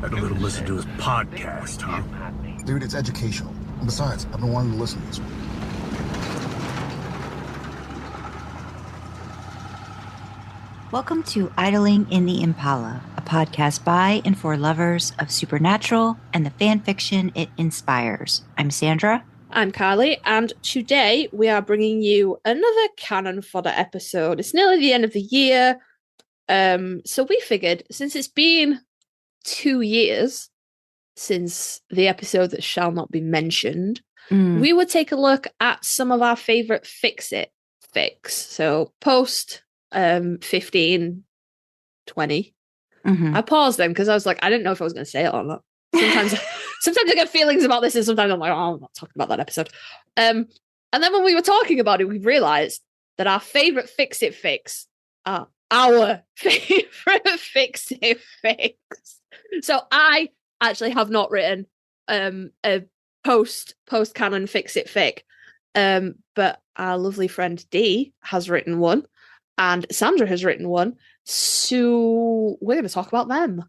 Had a little listen to his podcast, huh? Dude, it's educational. And besides, I've been wanting to listen to this one. Welcome to Idling in the Impala, a podcast by and for lovers of supernatural and the fan fiction it inspires. I'm Sandra. I'm Karlee, and today we are bringing you another Canon Fodder episode. It's nearly the end of the year, so we figured since it's been 2 years since the episode that shall not be mentioned, we would take a look at some of our favourite Fix-It fics. So post 15, 20. I paused them because I was like, I didn't know if I was going to say it or not. Sometimes I get feelings about this, and sometimes I'm like, oh, I'm not talking about that episode. And then when we were talking about it, we realized that our favorite Fix-It fics are our favorite Fix-It fics. So I actually have not written a post canon Fix-It fic, but our lovely friend Dee has written one. And Sandra has written one, so we're going to talk about them.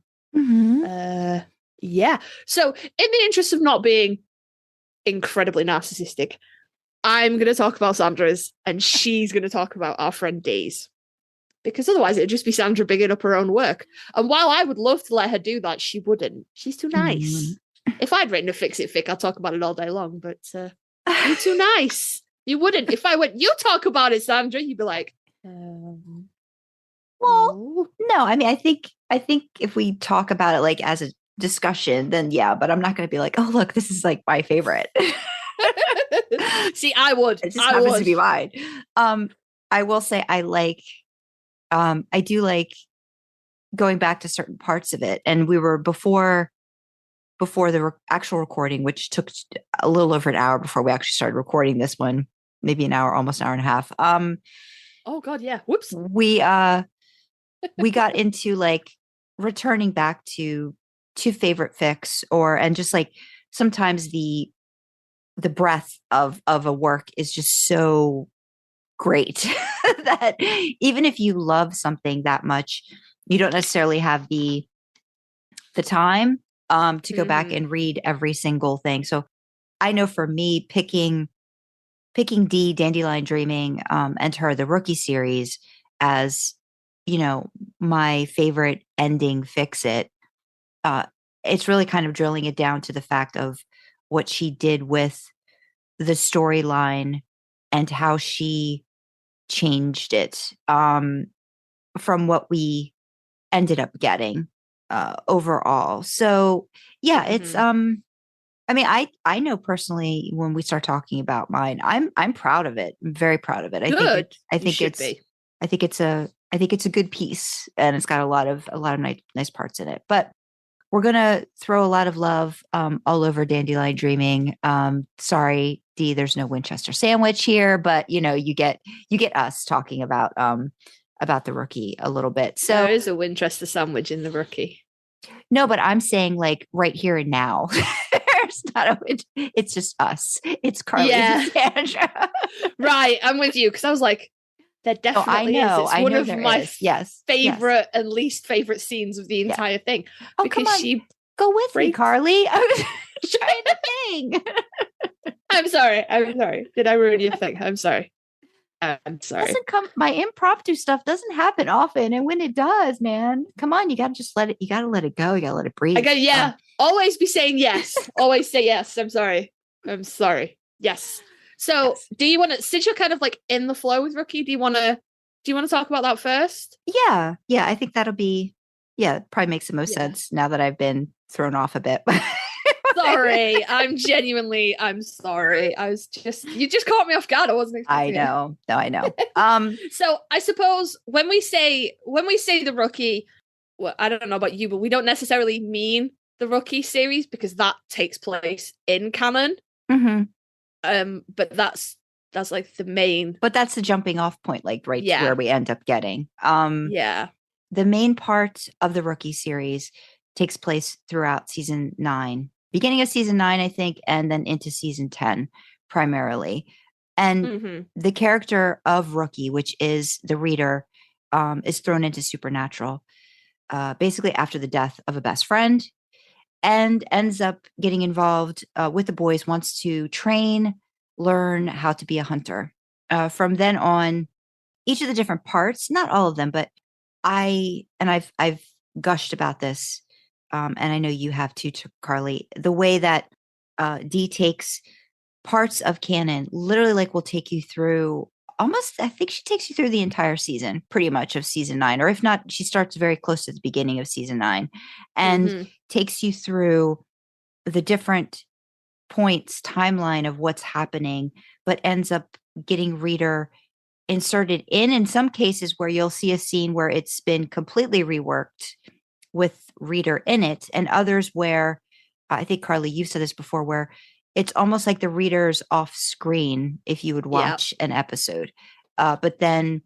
Yeah. So in the interest of not being incredibly narcissistic, I'm going to talk about Sandra's, and she's going to talk about our friend Dee's. Because otherwise it'd just be Sandra bigging up her own work. And while I would love to let her do that, she wouldn't. She's too nice. If I'd written a Fix-It fic, I'd talk about it all day long, but you're too nice. You wouldn't. If I went, you talk about it, Sandra, you'd be like, well, no, I mean, I think if we talk about it like as a discussion, then yeah, but I'm not going to be like, oh, look, this is like my favorite. See, I would. It just happens to be mine. I will say I do like going back to certain parts of it. And we were before the actual recording, which took a little over an hour before we actually started recording this one, maybe an hour, almost an hour and a half. Oh God, yeah. Whoops. We got into like returning back to favorite fics, and just like sometimes the breadth of a work is just so great that even if you love something that much, you don't necessarily have the time to go back and read every single thing. So I know for me, picking Dee, DandelionDreaming, and her, the Rookie series, as, you know, my favorite ending Fix-It, it's really kind of drilling it down to the fact of what she did with the storyline and how she changed it from what we ended up getting overall. So yeah, it's I mean, I know personally when we start talking about mine, I'm proud of it. I'm very proud of it. I think it's a good piece, and it's got a lot of nice parts in it. But we're gonna throw a lot of love all over DandelionDreaming. Sorry, Dee, there's no Winchester sandwich here, but you know, you get us talking about the Rookie a little bit. So there is a Winchester sandwich in the Rookie. No, but I'm saying like right here and now. It's just us. It's Karlee and Sandra. Right, I'm with you, because I was like, there definitely is. It's one of my favorite and least favorite scenes of the entire thing. Oh, because come on. she go with me, Karlee. I was trying to think. I'm sorry. Did I ruin your thing? I'm sorry. My impromptu stuff doesn't happen often, and when it does, man, come on, you gotta just let it go. You gotta let it breathe. Always be saying yes. Always say yes. I'm sorry. Yes. So yes. Do you want to, since you're kind of like in the flow with Rookie, do you want to talk about that first? Yeah, I think that'll be probably makes the most sense now that I've been thrown off a bit. Sorry, I'm sorry. You just caught me off guard. I wasn't expecting I know. So I suppose when we say the Rookie, well, I don't know about you, but we don't necessarily mean the Rookie series, because that takes place in canon. But that's like the main. But that's the jumping off point, like to where we end up getting. The main part of the Rookie series takes place throughout season 9. Beginning of season 9, I think, and then into season 10 primarily. And the character of Rookie, which is the reader, is thrown into supernatural, basically after the death of a best friend. and ends up getting involved with the boys, wants to train, learn how to be a hunter. From then on, each of the different parts, not all of them, but I've gushed about this, and I know you have too, Karlee, the way that Dee takes parts of canon, literally like will take you through almost, I think she takes you through the entire season, pretty much of season 9, or if not, she starts very close to the beginning of season 9 and takes you through the different points, timeline of what's happening, but ends up getting reader inserted in some cases where you'll see a scene where it's been completely reworked with reader in it, and others where I think, Karlee, you've said this before, where it's almost like the reader's off screen if you would watch an episode, but then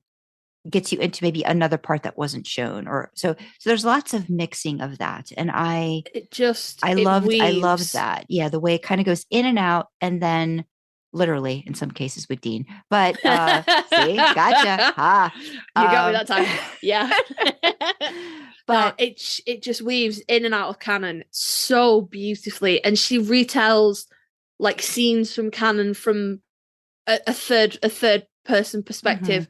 gets you into maybe another part that wasn't shown, or so there's lots of mixing of that, and I loved that. Yeah, the way it kind of goes in and out, and then literally in some cases with Dean, but see, gotcha. You got me that time. Yeah. But it just weaves in and out of canon so beautifully, and she retells like scenes from canon from a third person perspective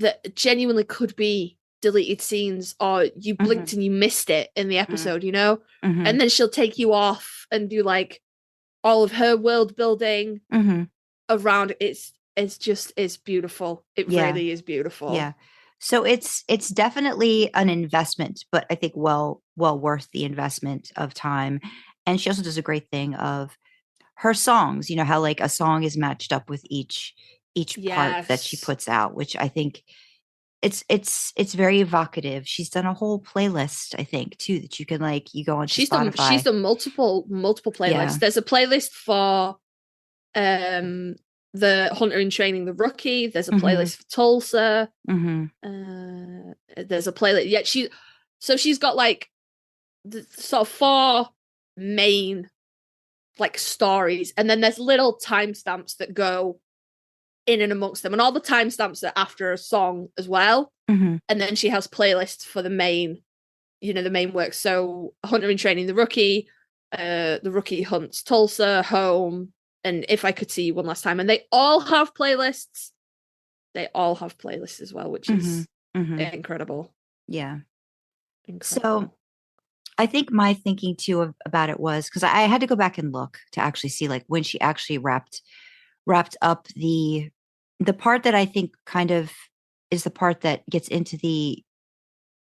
that genuinely could be deleted scenes, or you blinked and you missed it in the episode, you know? And then she'll take you off and do like all of her world building around. It's beautiful. It really is beautiful. Yeah. So it's definitely an investment, but I think well worth the investment of time. And she also does a great thing of her songs, you know, how like a song is matched up with each part that she puts out, which I think it's very evocative. She's done a whole playlist, I think, too, that you can like, you go on Spotify. She's done multiple playlists. Yeah. There's a playlist for the Hunter in Training, the Rookie. There's a playlist for Tulsa. There's a playlist. Yeah, she's got like the sort of 4 main like stories, and then there's little timestamps that go in and amongst them, and all the timestamps are after a song as well. And then she has playlists for the main work. So Hunter in Training, the Rookie hunts Tulsa, Home, and If I Could See You One Last Time. And they all have playlists. They all have playlists as well, which is incredible. Yeah. Incredible. So I think my thinking too about it was, because I had to go back and look to actually see like when she actually wrapped up the part that I think kind of is the part that gets into the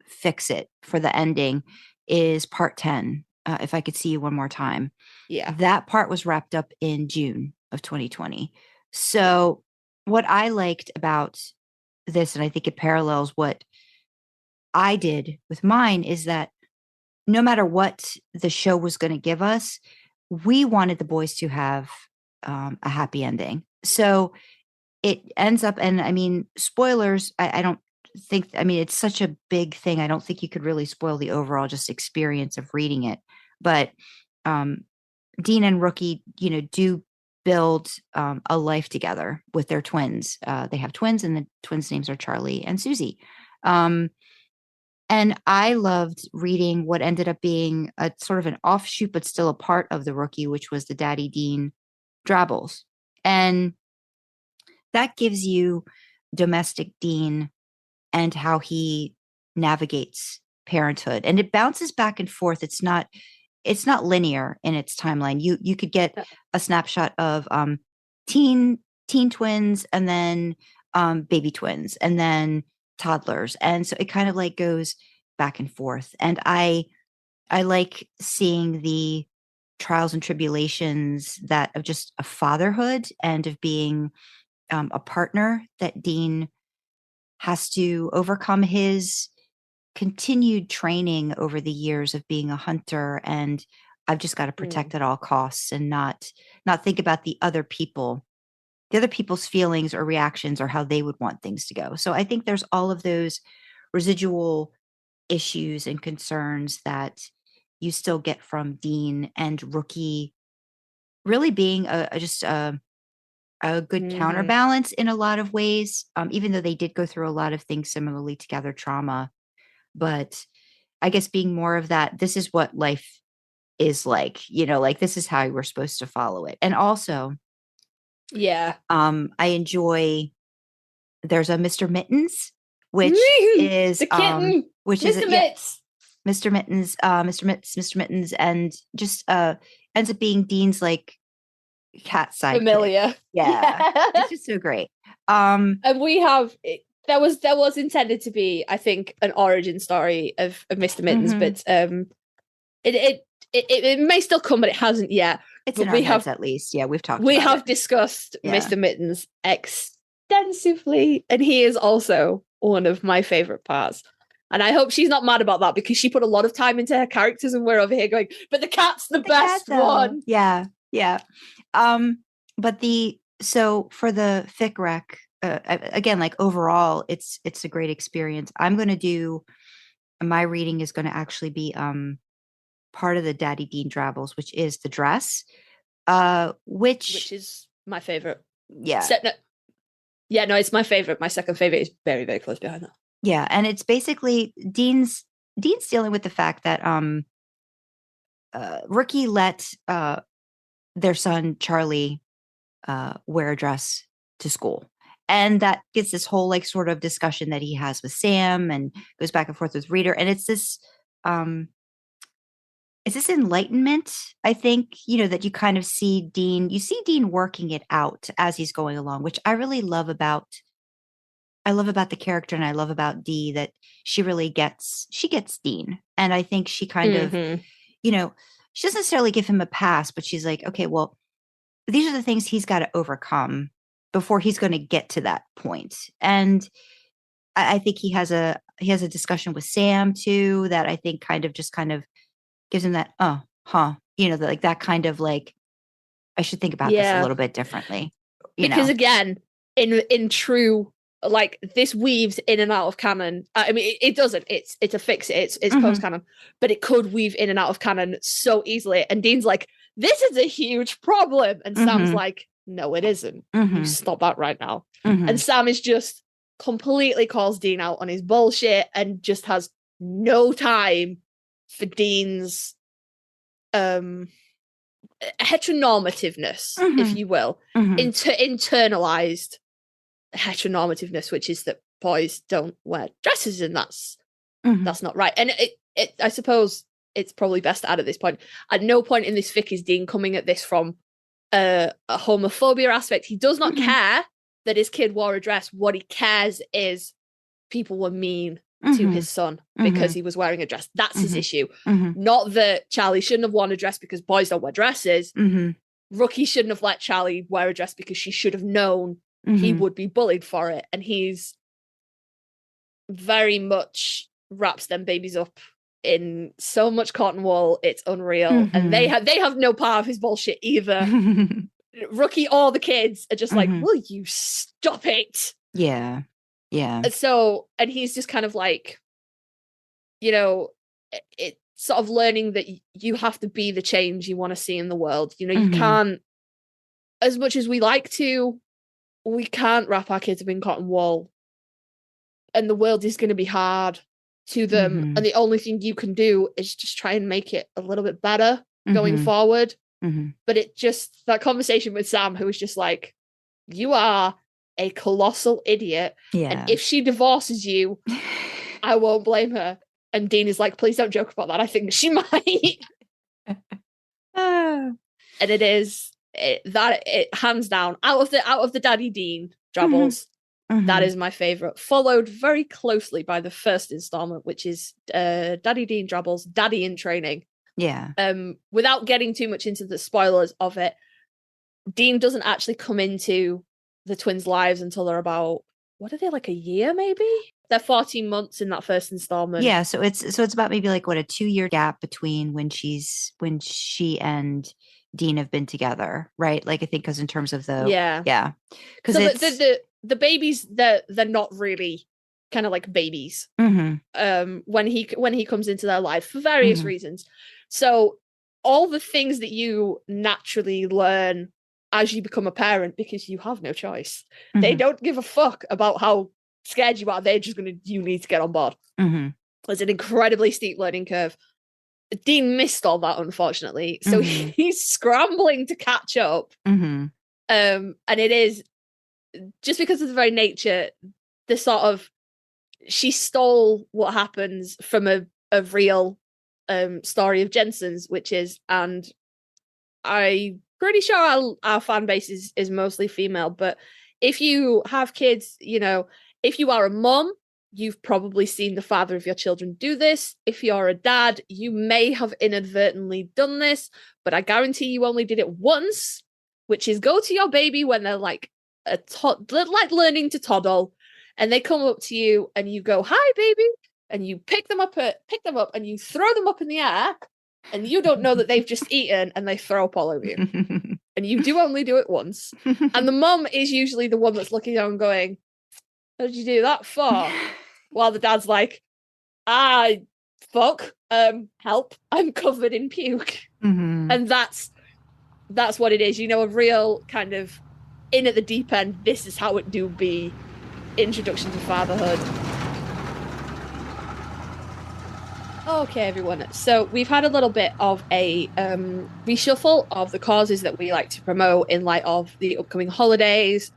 fix it for the ending is part 10. If I Could See You One More Time. Yeah. That part was wrapped up in June of 2020. So what I liked about this, and I think it parallels what I did with mine, is that no matter what the show was going to give us, we wanted the boys to have a happy ending. So it ends up, and I mean, spoilers, I don't think, I mean, it's such a big thing. I don't think you could really spoil the overall just experience of reading it. But Dean and Rookie, you know, do build a life together with their twins. They have twins, and the twins' names are Charlie and Susie. And I loved reading what ended up being a sort of an offshoot, but still a part of the Rookie, which was the Daddy Dean Drabbles. And that gives you domestic Dean and how he navigates parenthood. And it bounces back and forth. It's not linear in its timeline. You could get a snapshot of teen twins, and then baby twins, and then toddlers. And so it kind of like goes back and forth. And I like seeing the trials and tribulations that of just a fatherhood and of being a partner that Dean has to overcome his continued training over the years of being a hunter. And I've just got to protect at all costs and not think about the other people's feelings or reactions or how they would want things to go. So I think there's all of those residual issues and concerns that you still get from Dean, and Rookie really being a good counterbalance in a lot of ways, even though they did go through a lot of things similarly together, trauma. But I guess being more of that, this is what life is like, like this is how we're supposed to follow it. And also, I enjoy, there's a Mr. Mittens, which is the kitten, which Mr. is Mitts. Mr. Mittens, Mr. Mittens, and just ends up being Dean's like cat sidekick. Familiar. Yeah. It's just so great. And we have there was intended to be, I think, an origin story of Mr. Mittens, but it may still come, but it hasn't yet. It's in our heads at least. Yeah, we've talked about it. We have discussed Mr. Mittens extensively, and he is also one of my favorite parts. And I hope she's not mad about that, because she put a lot of time into her characters, and we're over here going, but the cat's the best one. Yeah. But so for the fic rec, again, like overall, it's a great experience. I'm going to do, my reading is going to actually be part of the Daddy Dean Drabbles, which is the dress, which is my favorite. Yeah. It's my favorite. My second favorite is very, very close behind that. Yeah, and it's basically Dean's dealing with the fact that Rookie let their son Charlie wear a dress to school, and that gets this whole like sort of discussion that he has with Sam, and goes back and forth with Reader, and it's this enlightenment, I think, that you kind of see Dean working it out as he's going along, which I really love about the character, and I love about Dee, that she really gets Dean. And I think she kind of, she doesn't necessarily give him a pass, but she's like, okay, well, these are the things he's got to overcome before he's going to get to that point. And I think he has a discussion with Sam too, that I think kind of gives him that, that kind of like, I should think about this a little bit differently. Because again, in true, like, this weaves in and out of canon. I mean, it doesn't. It's a fix. It's post canon, but it could weave in and out of canon so easily. And Dean's like, "This is a huge problem," and Sam's like, "No, it isn't. You stop that right now." And Sam is just completely calls Dean out on his bullshit, and just has no time for Dean's heteronormativeness, if you will, internalized heteronormativeness, which is that boys don't wear dresses, and that's not right. And it I suppose it's probably best to add at this point, at no point in this fic is Dean coming at this from a homophobia aspect. He does not care that his kid wore a dress. What he cares is people were mean to his son because he was wearing a dress. That's his issue. Not that Charlie shouldn't have worn a dress because boys don't wear dresses. Rookie shouldn't have let Charlie wear a dress because she should have known he would be bullied for it. And he's very much wraps them babies up in so much cotton wool, it's unreal. And they have no part of his bullshit either. Rookie or the kids are just like, will you stop it? Yeah. So, and he's just kind of like, it's sort of learning that you have to be the change you want to see in the world. You can't, as much as we like to, we can't wrap our kids up in cotton wool, and the world is going to be hard to them. And the only thing you can do is just try and make it a little bit better going forward. But it just, that conversation with Sam, who was just like, you are a colossal idiot. And if she divorces you, I won't blame her. And Dean is like, please don't joke about that. I think she might. And it hands down, out of the Daddy Dean Drabbles, that is my favorite, followed very closely by the first installment, which is Daddy Dean Drabbles, Daddy in Training. Without getting too much into the spoilers of it, Dean doesn't actually come into the twins' lives until they're about, what are they, like a year maybe? They're 14 months in that first installment. Yeah, so it's about maybe like what, a 2-year gap between when she and Dean have been together, right? Like, I think because in terms of the because so the babies, they're not really kind of like babies when he comes into their life for various reasons. So all the things that you naturally learn as you become a parent, because you have no choice, they don't give a fuck about how scared you are. They're just you need to get on board. It's an incredibly steep learning curve. Dean missed all that, unfortunately. So he's scrambling to catch up. Mm-hmm. And it is just because of the very nature, the sort of she stole what happens from a real story of Jensen's, which is, and I'm pretty sure our fan base is mostly female, but if you have kids, you know, if you are a mom, you've probably seen the father of your children do this. If you're a dad, you may have inadvertently done this, but I guarantee you only did it once, which is go to your baby when they're like like learning to toddle, and they come up to you and you go, "Hi, baby," and you pick them up and you throw them up in the air, and you don't know that they've just eaten and they throw up all over you. And you do only do it once. And the mom is usually the one that's looking down going, "What did you do that for?" While the dad's like, fuck, help, I'm covered in puke. And that's what it is, you know, a real kind of in at the deep end, this is how it do be introduction to fatherhood. Okay, everyone, so we've had a little bit of a reshuffle of the causes that we like to promote in light of the upcoming holidays.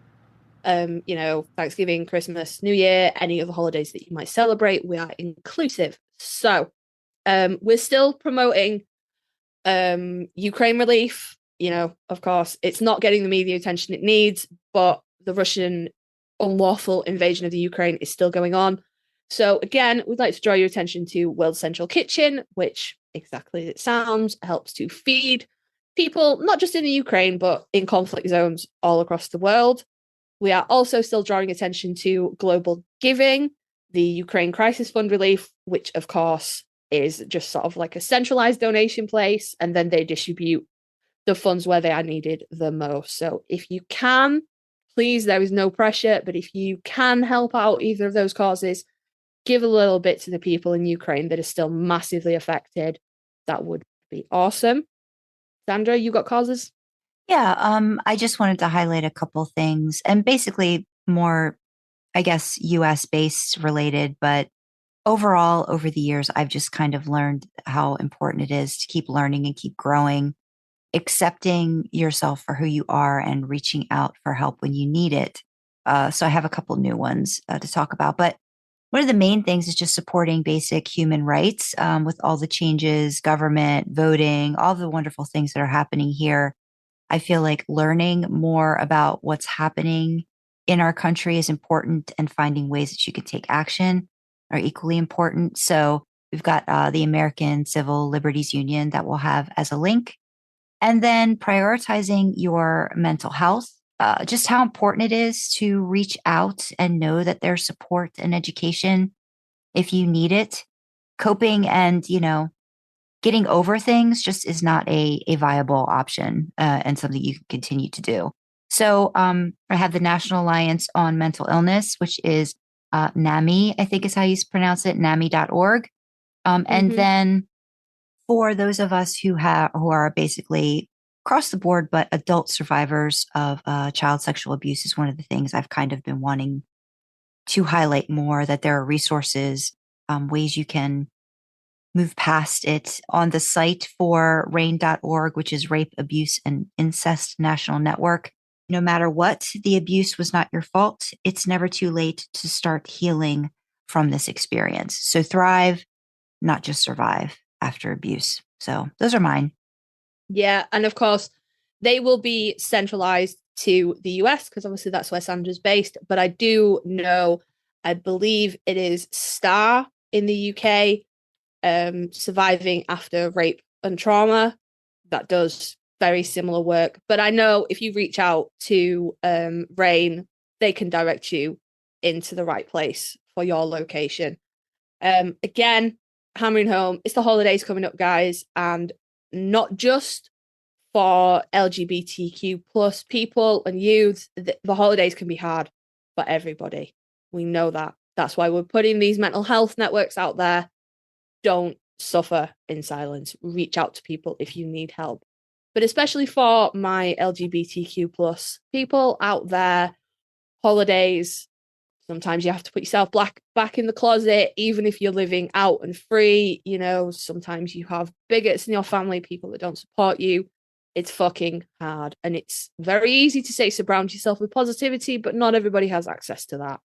You know, Thanksgiving, Christmas, New Year, any other holidays that you might celebrate, we are inclusive. So we're still promoting Ukraine relief. You know, of course, it's not getting the media attention it needs, but the Russian unlawful invasion of the Ukraine is still going on. So again, we'd like to draw your attention to World Central Kitchen, which, exactly as it sounds, helps to feed people, not just in the Ukraine, but in conflict zones all across the world. We are also still drawing attention to Global Giving, the Ukraine Crisis Fund Relief, which, of course, is just sort of like a centralized donation place, and then they distribute the funds where they are needed the most. So if you can, please, there is no pressure, but if you can help out either of those causes, give a little bit to the people in Ukraine that are still massively affected. That would be awesome. Sandra, you got causes? Yeah, I just wanted to highlight a couple things, and basically more, I guess, US based related, but overall, over the years, I've just kind of learned how important it is to keep learning and keep growing, accepting yourself for who you are and reaching out for help when you need it. So I have a couple new ones to talk about, but one of the main things is just supporting basic human rights with all the changes, government, voting, all the wonderful things that are happening here. I feel like learning more about what's happening in our country is important, and finding ways that you can take action are equally important. So we've got the American Civil Liberties Union that we'll have as a link. And then prioritizing your mental health, just how important it is to reach out and know that there's support and education if you need it. Coping and, you know, getting over things just is not a viable option and something you can continue to do. So I have the National Alliance on Mental Illness, which is NAMI, I think is how you pronounce it, NAMI.org. And then for those of us who are basically across the board, but adult survivors of child sexual abuse is one of the things I've kind of been wanting to highlight more, that there are resources, ways you can move past it. On the site for RAIN.org, which is Rape, Abuse, and Incest National Network, no matter what, the abuse was not your fault. It's never too late to start healing from this experience. So thrive, not just survive after abuse. So those are mine. Yeah, and of course, they will be centralized to the US because obviously that's where Sandra's based. But I do know, I believe it is STAR in the UK, Surviving After Rape and Trauma, that does very similar work. But I know if you reach out to RAIN, they can direct you into the right place for your location. Again, hammering home, it's the holidays coming up, guys, and not just for LGBTQ plus people and youths. The holidays can be hard for everybody. We know that. That's why we're putting these mental health networks out there. Don't suffer in silence. Reach out to people if you need help. But especially for my LGBTQ plus people out there, holidays, Sometimes you have to put yourself back in the closet, even if you're living out and free. Sometimes you have bigots in your family, people that don't support you. It's fucking hard. And it's very easy to say surround yourself with positivity, but not everybody has access to that.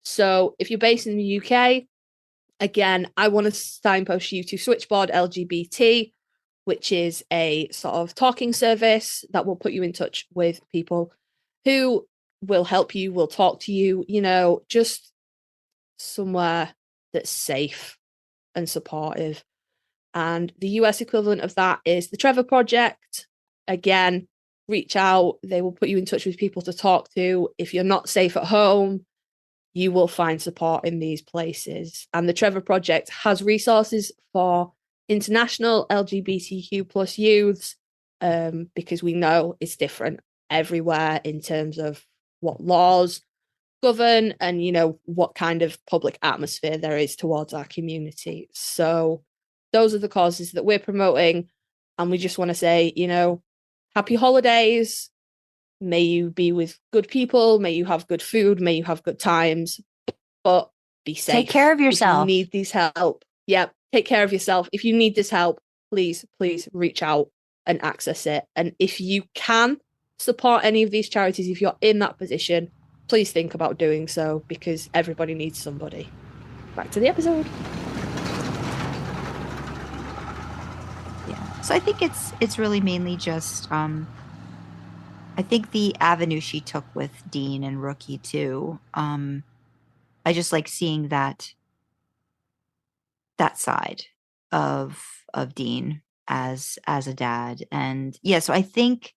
So if you're based in the UK, again, I want to signpost you to Switchboard LGBT, which is a sort of talking service that will put you in touch with people who will help you, will talk to you, just somewhere that's safe and supportive. And the US equivalent of that is the Trevor Project. Again, reach out. They will put you in touch with people to talk to. If you're not safe at home, you will find support in these places. And the Trevor Project has resources for international LGBTQ plus youths, because we know it's different everywhere in terms of what laws govern and what kind of public atmosphere there is towards our community. So those are the causes that we're promoting, and we just want to say, happy holidays. May you be with good people, may you have good food, may you have good times, but be safe. Take care of yourself. If you need this help, take care of yourself. If you need this help, please reach out and access it. And if you can support any of these charities, if you're in that position, please think about doing so, because everybody needs somebody. Back to the episode. Yeah. So I think it's really mainly just I think the avenue she took with Dean and Rookie too. I just like seeing that side of Dean as a dad. And yeah, so I think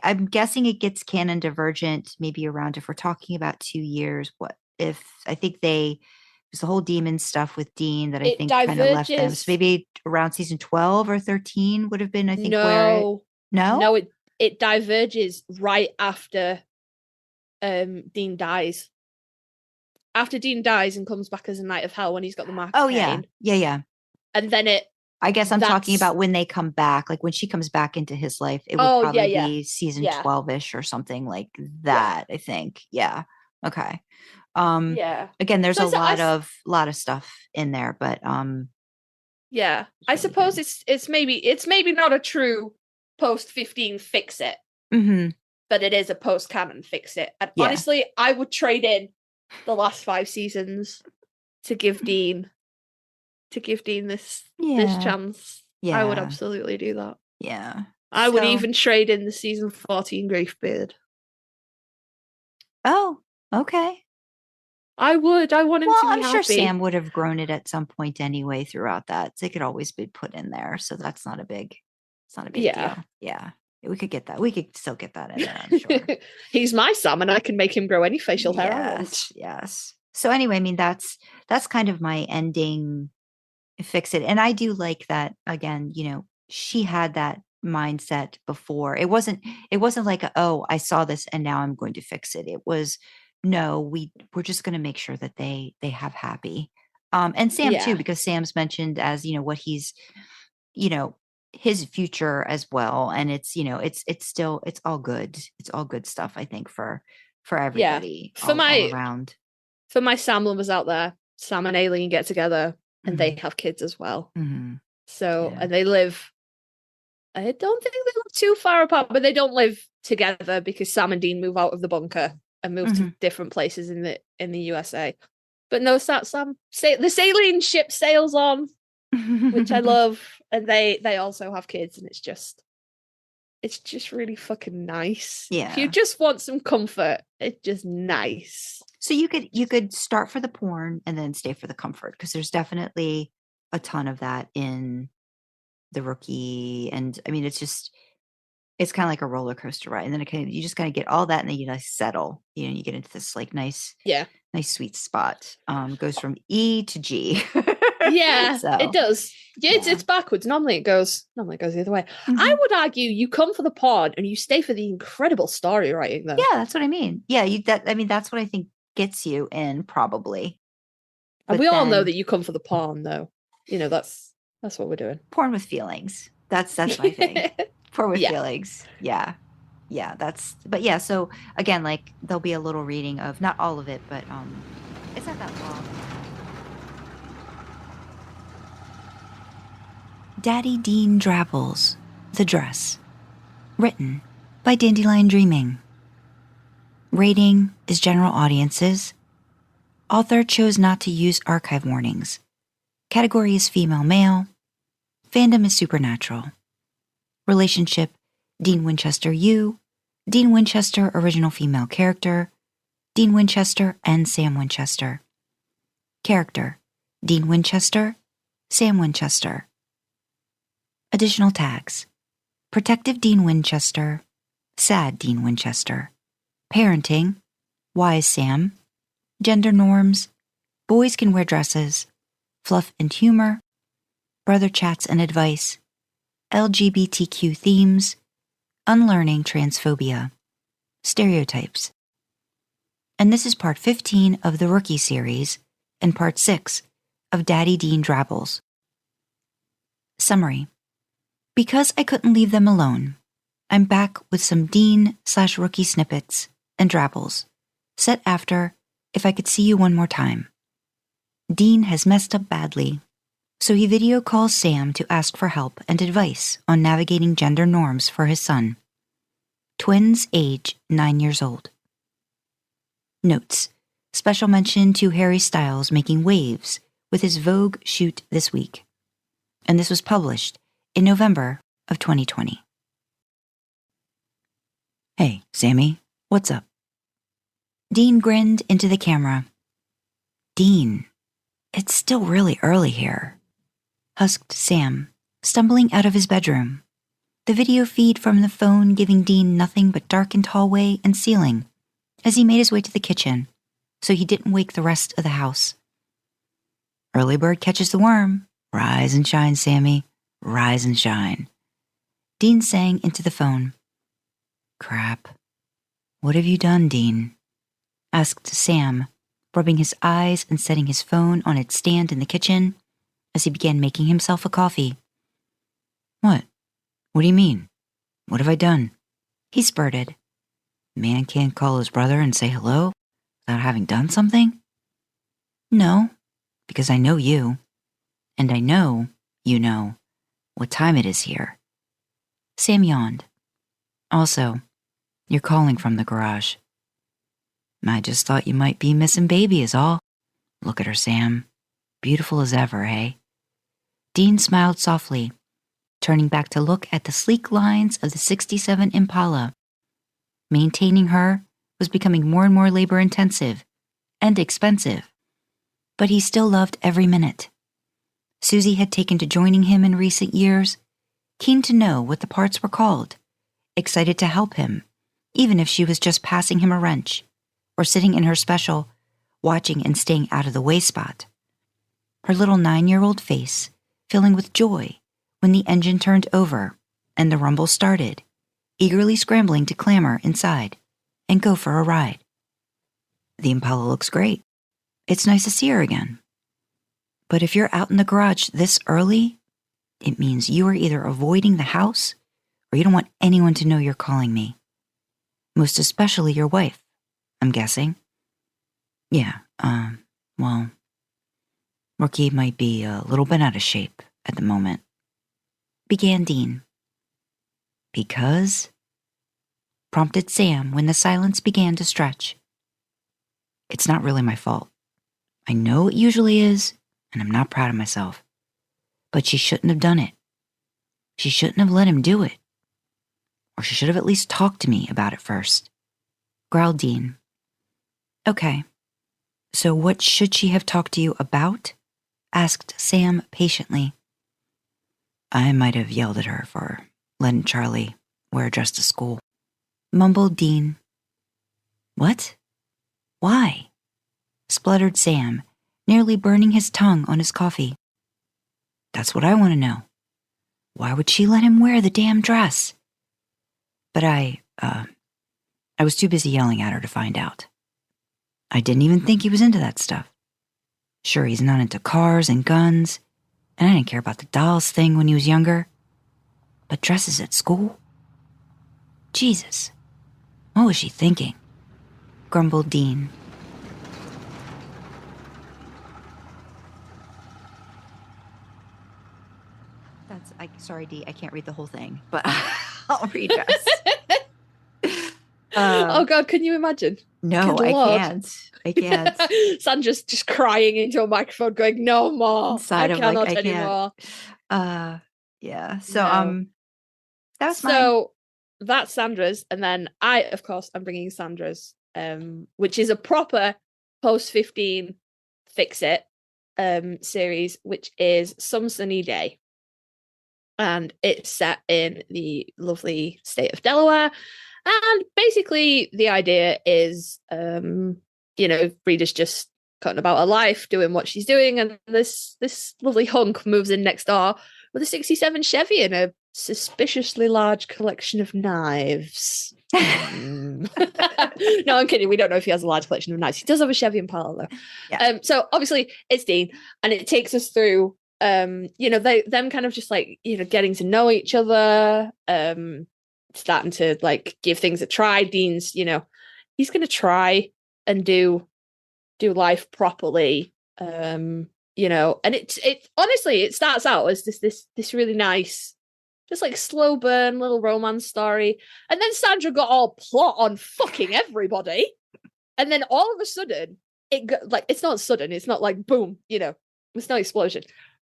I'm guessing it gets canon divergent maybe around, if we're talking about 2 years, what if I think there's the whole demon stuff with Dean that I think kind of left them. So maybe around season 12 or 13 would have been, I think, No, no, it diverges right after Dean dies. After Dean dies and comes back as a Knight of Hell when he's got the mark of Cain. Yeah. And then I guess I'm talking about when they come back, like when she comes back into his life, it would probably be season 12-ish or something like that, I think. Yeah. Okay. Again, there's a lot of stuff in there, but yeah, I suppose it's maybe not a true post 15 fix it, but it is a post canon fix it. And honestly, I would trade in the last 5 seasons to give Dean this chance. I would absolutely do that. Yeah. I would even trade in the season 14 Griefbeard. Oh, okay. I would. I want him to be I'm happy. sure Sam would have grown it at some point anyway throughout that. So it could always be put in there. So that's not a big deal. Yeah. We could get that. We could still get that in there, I'm sure. He's my Sam and I can make him grow any facial hair I want. Yes. So anyway, I mean, that's kind of my ending fix it. And I do like that, again, she had that mindset before. It wasn't like, oh, I saw this and now I'm going to fix it. It was, no, we're just going to make sure that they have happy. And Sam too, because Sam's mentioned as, what he's, his future as well. And it's, it's all good. It's all good stuff, I think, for everybody. For all around. For my Sam lovers out there, Sam and Aileen get together and they have kids as well. So, and they live, I don't think they live too far apart, but they don't live together because Sam and Dean move out of the bunker and move to different places in the USA. But no, Sam, the sailing ship sails on, which I love, and they also have kids, and it's just really fucking nice. Yeah. If you just want some comfort, it's just nice. So you could start for the porn and then stay for the comfort, because there's definitely a ton of that in the Rookie, and I mean it's kind of like a roller coaster ride, and then you just kind of get all that, and then you settle. You get into this like nice sweet spot. Goes from E to G. Yeah, so, it does. Yeah, it's backwards. Normally it goes the other way. I would argue you come for the pod and you stay for the incredible story writing, though. Yeah, that's what I mean. Yeah, that's what I think gets you in, probably. And we all know that you come for the porn, though. That's what we're doing. Porn with feelings. That's my thing. Porn with feelings. Yeah. Yeah, but yeah, so again, like there'll be a little reading of not all of it, but it's not that long. Daddy Dean Drabbles, The Dress. Written by DandelionDreaming. Rating is general audiences. Author chose not to use archive warnings. Category is female male. Fandom is supernatural. Relationship, Dean Winchester you, Dean Winchester original female character, Dean Winchester and Sam Winchester. Character, Dean Winchester, Sam Winchester. Additional tags, Protective Dean Winchester, Sad Dean Winchester, Parenting, Wise Sam, Gender Norms, Boys Can Wear Dresses, Fluff and Humor, Brother Chats and Advice, LGBTQ Themes, Unlearning Transphobia, Stereotypes. And this is part 15 of the Rookie series and part 6 of Daddy Dean Drabbles. Summary. Because I couldn't leave them alone, I'm back with some Dean/Rookie snippets and Drabbles, set after If I Could See You One More Time. Dean has messed up badly, so he video calls Sam to ask for help and advice on navigating gender norms for his son. Twins age 9 years old. Notes. Special mention to Harry Styles making waves with his Vogue shoot this week. And this was published in November of 2020. Hey, Sammy, what's up? Dean grinned into the camera. Dean, it's still really early here, husked Sam, stumbling out of his bedroom, the video feed from the phone giving Dean nothing but darkened hallway and ceiling as he made his way to the kitchen so he didn't wake the rest of the house. Early bird catches the worm. Rise and shine, Sammy. Rise and shine. Dean sang into the phone. Crap. What have you done, Dean? Asked Sam, rubbing his eyes and setting his phone on its stand in the kitchen as he began making himself a coffee. What? What do you mean? What have I done? He spurted. Man can't call his brother and say hello without having done something? No, because I know you. And I know you know what time it is here. Sam yawned. Also, you're calling from the garage. I just thought you might be missing baby is all. Look at her, Sam. Beautiful as ever, eh? Dean smiled softly, turning back to look at the sleek lines of the '67 Impala. Maintaining her was becoming more and more labor-intensive and expensive, but he still loved every minute. Susie had taken to joining him in recent years, keen to know what the parts were called, excited to help him, even if she was just passing him a wrench or sitting in her special, watching and staying out of the way spot. Her little 9-year-old face filling with joy when the engine turned over and the rumble started, eagerly scrambling to clamber inside and go for a ride. The Impala looks great. It's nice to see her again. But if you're out in the garage this early, it means you are either avoiding the house or you don't want anyone to know you're calling me. Most especially your wife, I'm guessing. Yeah, well, Rookie might be a little bit out of shape at the moment. Began Dean. Because? Prompted Sam when the silence began to stretch. It's not really my fault. I know it usually is, and I'm not proud of myself. But she shouldn't have done it. She shouldn't have let him do it. Or she should have at least talked to me about it first. Growled Dean. Okay, so what should she have talked to you about? Asked Sam patiently. I might have yelled at her for letting Charlie wear a dress to school. Mumbled Dean. What? Why? Spluttered Sam, nearly burning his tongue on his coffee. That's what I want to know. Why would she let him wear the damn dress? But I was too busy yelling at her to find out. I didn't even think he was into that stuff. Sure, he's not into cars and guns, and I didn't care about the dolls thing when he was younger. But dresses at school? Jesus, What was she thinking? Grumbled Dean. Sorry, Dee, I can't read the whole thing, but I'll read rest. Oh God, can you imagine? No, I can't. I can't. Sandra's just crying into a microphone, going, "No more. Inside I of, cannot I anymore." Yeah. So No. that was mine. So that's Sandra's, and then I, of course, I'm bringing Sandra's, which is a proper post 15 fix it series, which is Some Sunny Day. And it's set in the lovely state of Delaware. And basically the idea is, Frida's just cutting about her life, doing what she's doing, and this lovely hunk moves in next door with a 67 Chevy and a suspiciously large collection of knives. No, I'm kidding. We don't know if he has a large collection of knives. He does have a Chevy Impala, though. Yeah. So obviously it's Dean, and it takes us through them kind of just like, getting to know each other, starting to like give things a try. Dean's, he's going to try and do life properly, and it honestly, it starts out as this really nice, just like slow burn little romance story, and then Sandra got all plot on fucking everybody, and then all of a sudden it's not sudden, it's not like boom, it's no explosion.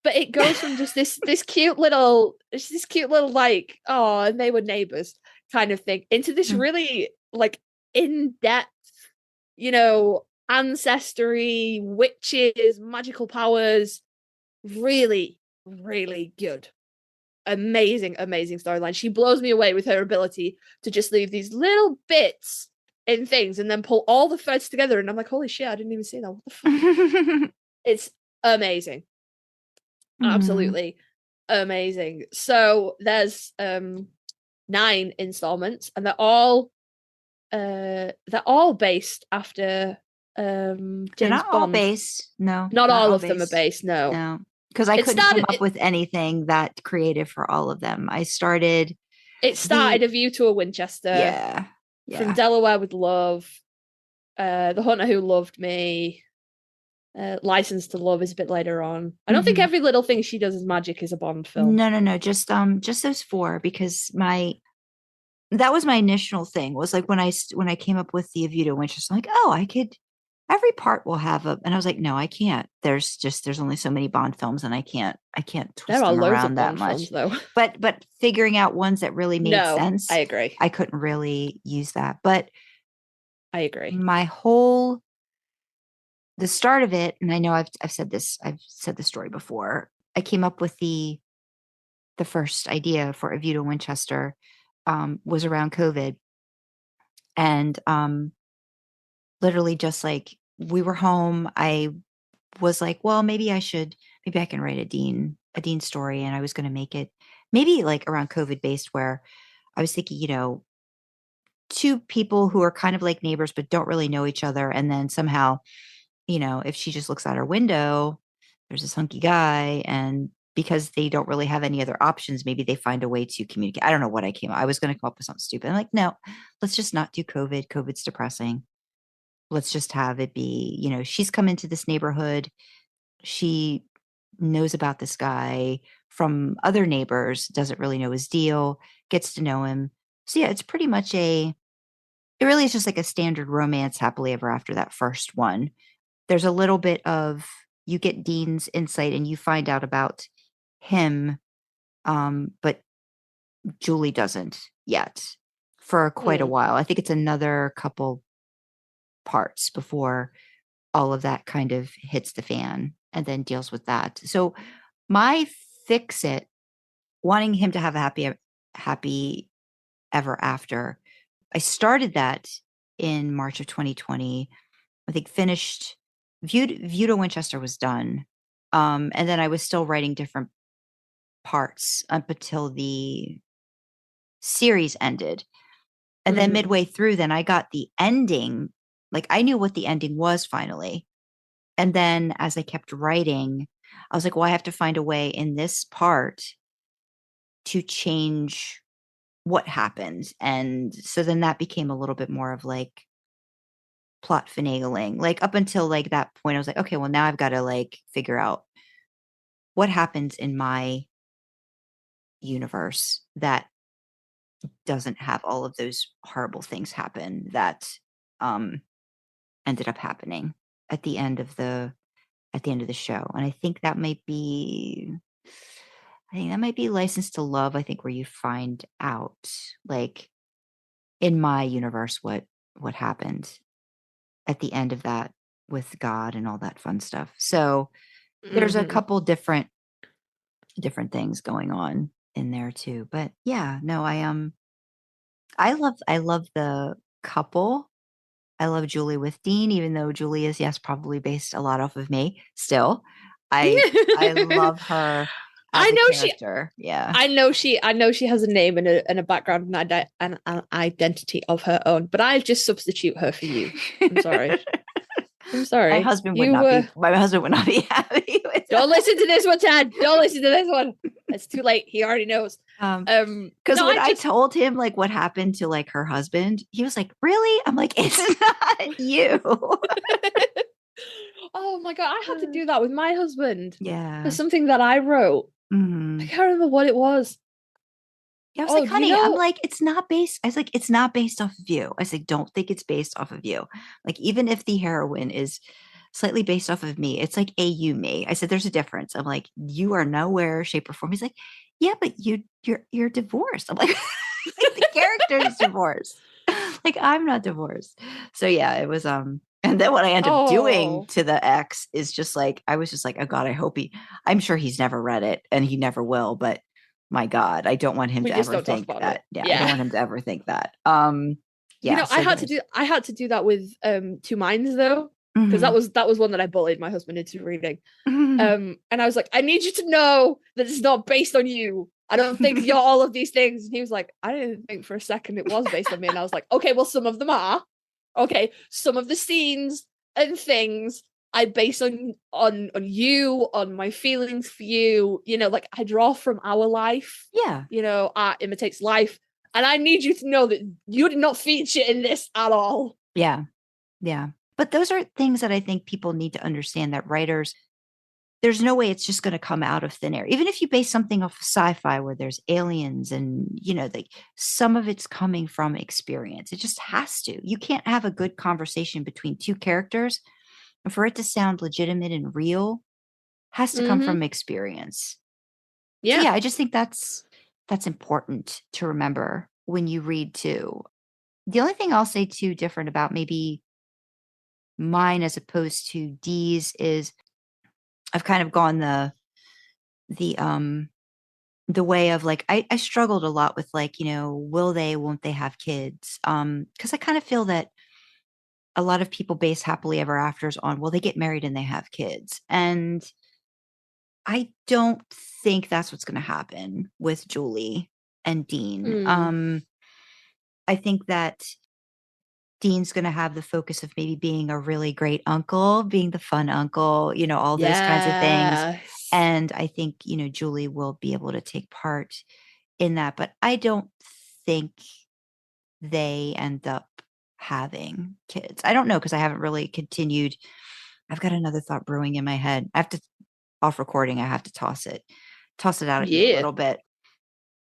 But it goes from just this cute little like, oh, and they were neighbors kind of thing, into this really like in-depth, ancestry, witches, magical powers. Really, really good. Amazing storyline. She blows me away with her ability to just leave these little bits in things and then pull all the threads together. And I'm like, holy shit, I didn't even see that. What the fuck? It's amazing. Absolutely amazing. So there's 9 installments, and they're all based after James They're not Bond. all based. No, not all of them are based. No, because I couldn't come up with anything that creative for all of them. It started A View to a Winchester. Yeah. From Delaware with Love, The Hunter Who Loved Me. License to Love is a bit later on. I don't think every little thing she does is magic is a Bond film. No. Just those 4, because that was my initial thing, was like when I came up with the A View to a Winchester, I'm like, every part will have and I was like, no, I can't. There's only so many Bond films, and I can't twist them around that much. Films, though. But figuring out ones that really made sense. I agree. I couldn't really use that. But I agree. The start of it, and I know I've said the story before. I came up with the first idea for A View to Winchester was around COVID, and literally just like we were home. I was like, well, maybe I can write a Dean story, and I was going to make it maybe like around COVID based, where I was thinking, 2 people who are kind of like neighbors but don't really know each other, and then somehow, if she just looks out her window, there's this hunky guy, and because they don't really have any other options, maybe they find a way to communicate. I don't know what I was going to come up with something stupid. I'm like, no, let's just not do COVID. COVID's depressing. Let's just have it be, she's come into this neighborhood. She knows about this guy from other neighbors, doesn't really know his deal, gets to know him. So yeah, it's pretty much it really is just like a standard romance, happily ever after, that first one. There's a little bit of, you get Dean's insight and you find out about him, but Julie doesn't yet for quite a while. I think it's another couple parts before all of that kind of hits the fan and then deals with that. So my fix it, wanting him to have a happy ever after, I started that in March of 2020. I think finished View to Winchester was done. And then I was still writing different parts up until the series ended. And then midway through, then I got the ending. Like I knew what the ending was finally. And then as I kept writing, I was like, well, I have to find a way in this part to change what happened. And so then that became a little bit more of like plot finagling. Like up until like that point, I was like, okay, well now I've got to like figure out what happens in my universe that doesn't have all of those horrible things happen that ended up happening at the end of the show. And I think that might be License to Love, I think, where you find out like in my universe what happened at the end of that with God and all that fun stuff. So there's a couple different things going on in there too. But yeah, no, I love the couple. I love Julie with Dean, even though Julie is, yes, probably based a lot off of me. Still, I love her. As a character. Yeah. I know she has a name and a background and an identity of her own, but I'll just substitute her for you. I'm sorry. My husband would not be happy with that. Don't listen to this one, Tad. Don't listen to this one. It's too late. He already knows. Because when I told him like what happened to like her husband, he was like, "Really?" I'm like, "It's not you." Oh my God, I had to do that with my husband. Yeah. There's something that I wrote. Mm-hmm. I can't remember what it was. Yeah, I was like, honey, I'm like, it's not based off of you. I said, don't think it's based off of you. Like, even if the heroine is slightly based off of me, it's like you me. I said, there's a difference. I'm like, you are nowhere, shape, or form. He's like, yeah, but you're divorced. I'm like, the character is divorced. Like, I'm not divorced. So yeah, it was and then what I end up doing to the ex is just like, I was just like, oh God, I'm sure he's never read it and he never will, but my God, I don't want him to ever think that. Yeah, I don't want him to ever think that. Yeah. You know, I had to do that with Two Minds though, because that was one that I bullied my husband into reading. And I was like, I need you to know that it's not based on you. I don't think you're all of these things. And he was like, I didn't think for a second it was based on me. And I was like, okay, well, some of them are. Okay, some of the scenes and things I base on you, on my feelings for you. You know, like I draw from our life. Yeah. You know, art imitates life. And I need you to know that you did not feature in this at all. Yeah. Yeah. But those are things that I think people need to understand, that writers, there's no way it's just going to come out of thin air. Even if you base something off of sci-fi where there's aliens and, you know, like some of it's coming from experience. It just has to. You can't have a good conversation between two characters, and for it to sound legitimate and real has to come from experience. Yeah. So yeah, I just think that's important to remember when you read too. The only thing I'll say too different about maybe mine as opposed to Dee's is I've kind of gone the way of like, I struggled a lot with like, you know, won't they have kids? Because I kind of feel that a lot of people base happily ever afters on, well, they get married and they have kids. And I don't think that's what's going to happen with Julie and Dean. I think that Dean's going to have the focus of maybe being a really great uncle, being the fun uncle, you know, all those kinds of things. And I think, you know, Julie will be able to take part in that. But I don't think they end up having kids. I don't know, because I haven't really continued. I've got another thought brewing in my head. I have to, off recording, I have to toss it out a little bit.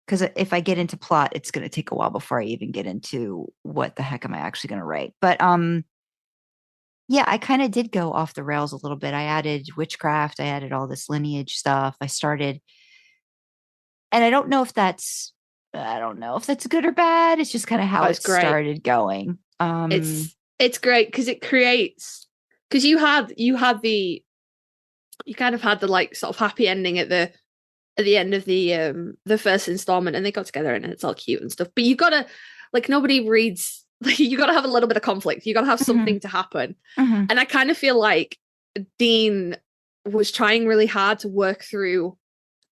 Because if I get into plot, it's going to take a while before I even get into what the heck am I actually going to write. But yeah, I kind of did go off the rails a little bit. I added witchcraft. I added all this lineage stuff. I started, and I don't know if that's good or bad. It's just kind of how it started going. It's great because it creates, because you kind of had the like sort of happy ending at the end of the first installment, and they got together and it's all cute and stuff. But you gotta, like, nobody reads, like, you gotta have a little bit of conflict. You gotta have something to happen. And I kind of feel like Dean was trying really hard to work through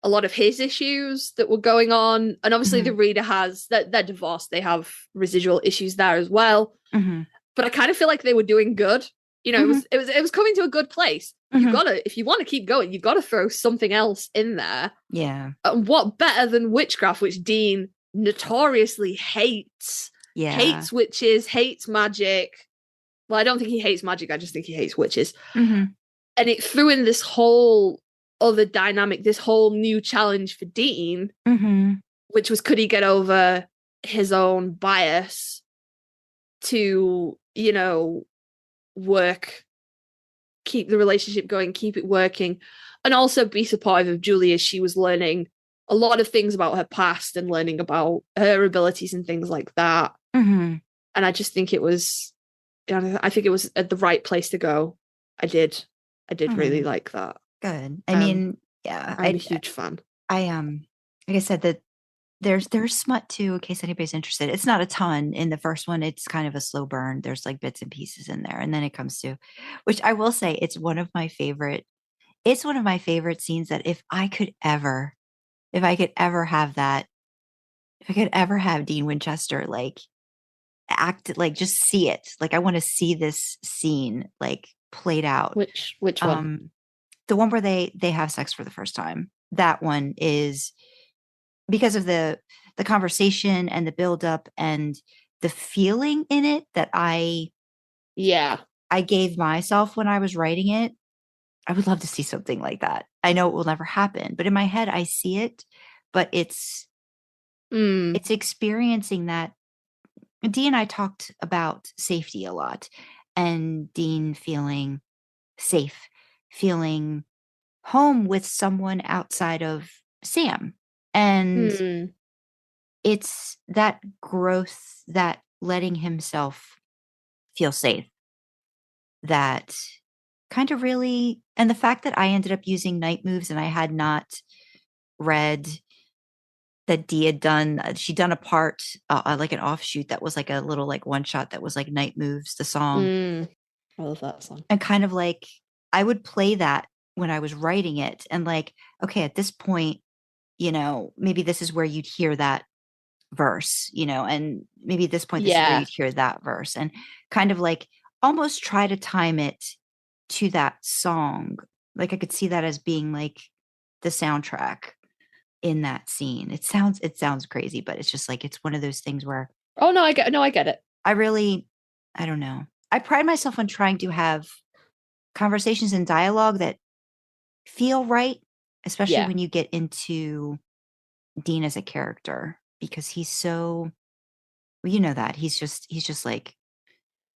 a lot of his issues that were going on. And obviously the reader has that they're divorced. They have residual issues there as well. But I kind of feel like they were doing good. You know, it was coming to a good place. You gotta, if you want to keep going, you've got to throw something else in there. Yeah. And what better than witchcraft, which Dean notoriously hates witches, hates magic. Well, I don't think he hates magic. I just think he hates witches. Mm-hmm. And it threw in this whole other dynamic, this whole new challenge for Dean, Mm-hmm. which was, could he get over his own bias to, you know, work, keep the relationship going, keep it working, and also be supportive of Julie as she was learning a lot of things about her past and learning about her abilities and things like that. Mm-hmm. And I just think it was, I think it was at the right place to go. I did really like that. Good. I mean, yeah, I'm a huge fan. Like I said, that there's smut too, in case anybody's interested. It's not a ton in the first one. It's kind of a slow burn. There's like bits and pieces in there. And then it comes to, which I will say, it's one of my favorite scenes that if I could ever have that, if I could ever have Dean Winchester like act, like just see it. Like I want to see this scene like played out. Which one? The one where they have sex for the first time. That one is because of the conversation and the buildup and the feeling in it that I gave myself when I was writing it. I would love to see something like that. I know it will never happen, but in my head I see it, but it's experiencing that. Dean and I talked about safety a lot, and Dean feeling safe, feeling home with someone outside of Sam. And it's that growth, that letting himself feel safe, that kind of really, and the fact that I ended up using night moves and I had not read that Dee had done, she'd done a part, like an offshoot that was like a little like one shot that was like Night Moves, the song. I love that song. And kind of like, I would play that when I was writing it and like, okay, at this point, you know, maybe this is where you'd hear that verse, you know, and maybe at this point, this is where you'd hear that verse, and kind of like almost try to time it to that song. Like I could see that as being like the soundtrack in that scene. It sounds crazy, but it's just like, it's one of those things where, I get it. I don't know. I pride myself on trying to have conversations and dialogue that feel right, especially when you get into Dean as a character, because he's so, well, you know, that he's just like,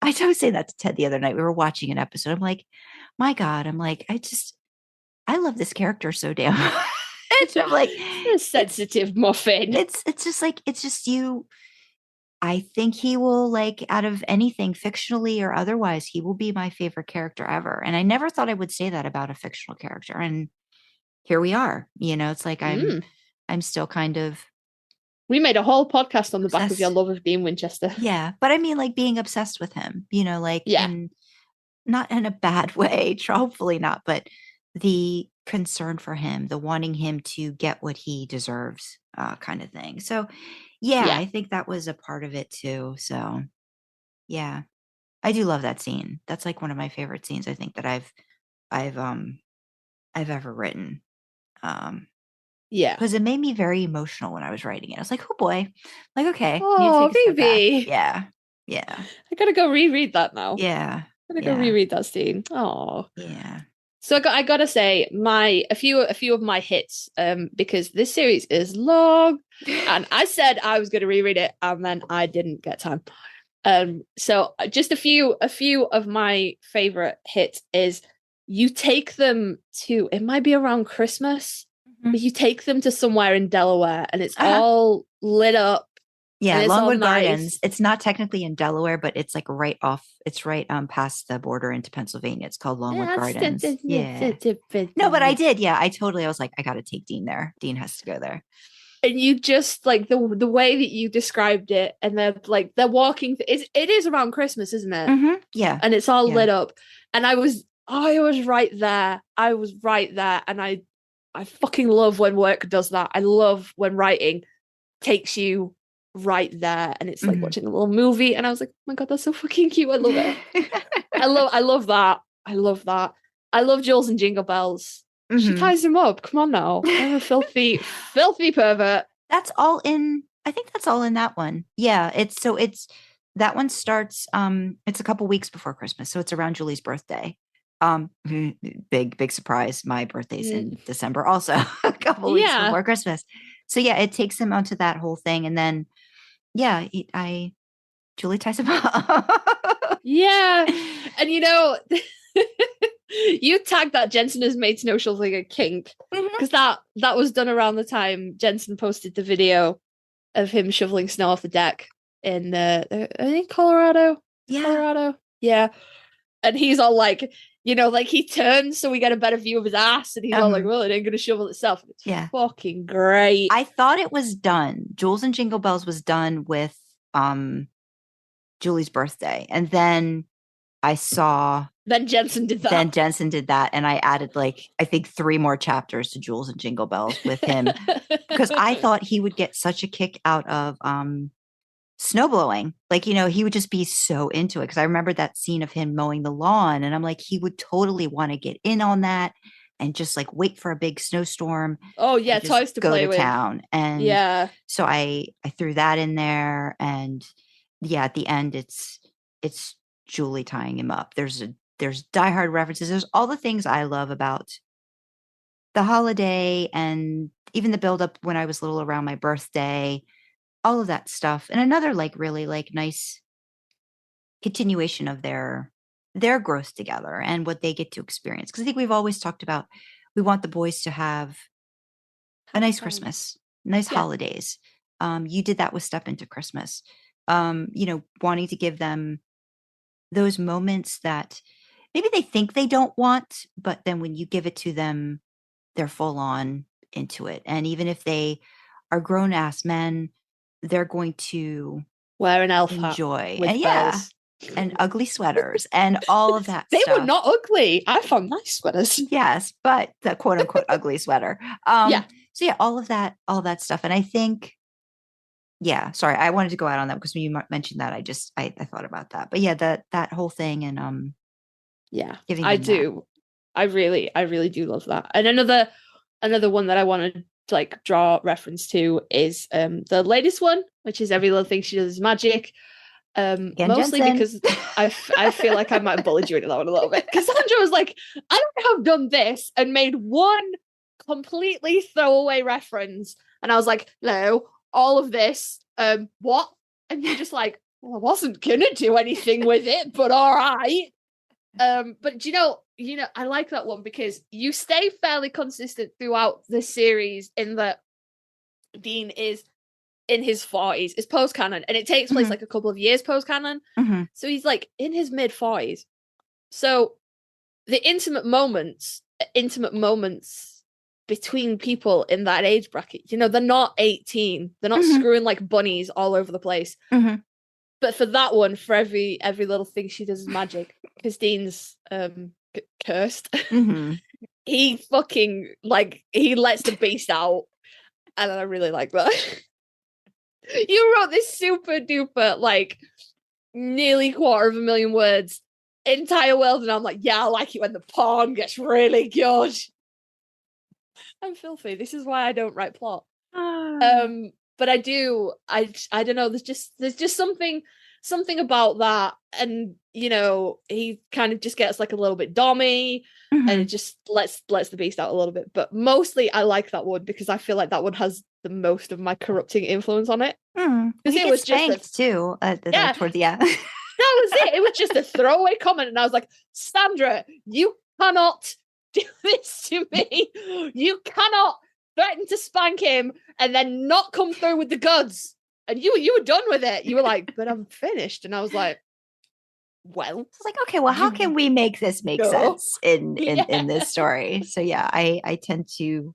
I was saying that to Ted the other night. We were watching an episode. I'm like, my God, I love this character so damn much. I'm like, a sensitive muffin. It's just you. I think he will, like, out of anything fictionally or otherwise, he will be my favorite character ever. And I never thought I would say that about a fictional character. And here we are. You know, it's like I'm still kind of. We made a whole podcast on the obsessed. Back of your love of Dean Winchester. Yeah. But I mean, like, being obsessed with him, you know, like, not in a bad way, hopefully not, but the concern for him, the wanting him to get what he deserves, kind of thing. So I think that was a part of it too. So yeah, I do love that scene. That's like one of my favorite scenes, I think, that I've ever written. Because it made me very emotional when I was writing it. I was like, oh boy, like, okay. Oh, baby. Yeah. I gotta go reread that now. Yeah. I gotta go reread that scene. Oh. Yeah. So I gotta say, a few of my hits, because this series is long, and I said I was gonna reread it, and then I didn't get time. So just a few of my favorite hits is you take them to, it might be around Christmas, but you take them to somewhere in Delaware, and it's all lit up. Yeah, Longwood Gardens. It's not technically in Delaware, but it's like right past the border into Pennsylvania. It's called Longwood Gardens. No, but I did. Yeah, I was like, I got to take Dean there. Dean has to go there. And you just like the way that you described it, and they're walking. It is around Christmas, isn't it? Mm-hmm. Yeah, and it's all lit up. And I was right there. I was right there, and I fucking love when work does that. I love when writing takes you right there, and it's like watching a little movie, and I was like, oh my God, that's so fucking cute. I love it. I love that. I love Jules and Jingle Bells. She ties him up. Come on now. I'm a filthy pervert. That's all in I think that's all in that one. Yeah, it's that one starts it's a couple weeks before Christmas, so it's around Julie's birthday. Big surprise. My birthday's in December also, a couple weeks Yeah. before Christmas. So yeah, it takes him onto that whole thing, and then yeah, Julie ties him up. Yeah. And you tagged that Jensen has made snow shoveling a kink, because that was done around the time Jensen posted the video of him shoveling snow off the deck in I think Colorado. Yeah. Colorado. Yeah. And he's all like, like he turns so we get a better view of his ass, and he's all like, well, it ain't gonna shovel itself. It's fucking great. I thought it was done. Jules and Jingle Bells was done with Julie's birthday. And then I saw Then Jensen did that. And I added I think 3 more chapters to Jules and Jingle Bells with him because I thought he would get such a kick out of snowblowing. He would just be so into it. Because I remember that scene of him mowing the lawn, and I'm like, he would totally want to get in on that and just wait for a big snowstorm. Oh yeah, toys to play with. Town. And yeah, so I threw that in there, and yeah, at the end it's Julie tying him up. There's Die Hard references. There's all the things I love about the holiday, and even the build up when I was little around my birthday, all of that stuff. And another really nice continuation of their growth together and what they get to experience. Because I think we've always talked about we want the boys to have a nice Christmas, nice holidays. You did that with Step Into Christmas. Wanting to give them those moments that maybe they think they don't want, but then when you give it to them, they're full on into it. And even if they are grown ass men, they're going to wear an elf enjoy hat with bells. And ugly sweaters and all of that. They stuff. were not ugly. I found nice sweaters. Yes, but the quote unquote ugly sweater. So yeah, all of that stuff. And I think, yeah, sorry, I wanted to go out on that because when you mentioned that, I thought about that. But yeah, that whole thing and yeah, I do. I really do love that. And another one that I want to draw reference to is the latest one, which is Every Little Thing She Does Is Magic. Mostly Jensen. Because I feel like I might have bullied you into that one a little bit. Because Sandra was like, I don't have done this, and made one completely throwaway reference, and I was like, no, all of this, what? And you're just like, well, I wasn't gonna do anything with it, but all right. But I like that one because you stay fairly consistent throughout the series in that Dean is in his 40s. It's post-canon, and it takes place a couple of years post-canon. So he's in his mid-40s. So the intimate moments between people in that age bracket, they're not 18. They're not screwing like bunnies all over the place. But for that one, for every little thing she does is magic, because Dean's cursed. He fucking he lets the beast out, and I really like that. You wrote this super duper nearly 250,000 words entire world, and I'm like, yeah, I like it when the porn gets really good. I'm filthy. This is why I don't write plot. But I do. I don't know. There's just something about that, and he kind of just gets a little bit dommy, and it just lets the beast out a little bit. But mostly, I like that one because I feel like that one has the most of my corrupting influence on it. Because it was spanked too. Towards the end. That was it. It was just a throwaway comment, and I was like, Sandra, you cannot do this to me. You cannot threaten to spank him and then not come through with the goods. And you were done with it. You were like, but I'm finished. And I was like, well. It's okay, well, how can we make this make sense in this story? So yeah, I tend to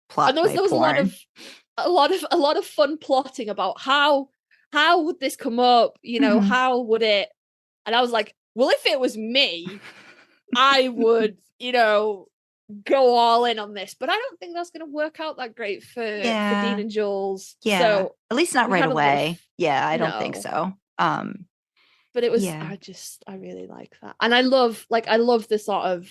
plot. And there was a lot of fun plotting about how would this come up? How would it? And I was like, well, if it was me, I would, go all in on this. But I don't think that's going to work out that great for Dean and Jules. Yeah, so at least not right away. I don't think so. But it was, I really like that. And I love the sort of,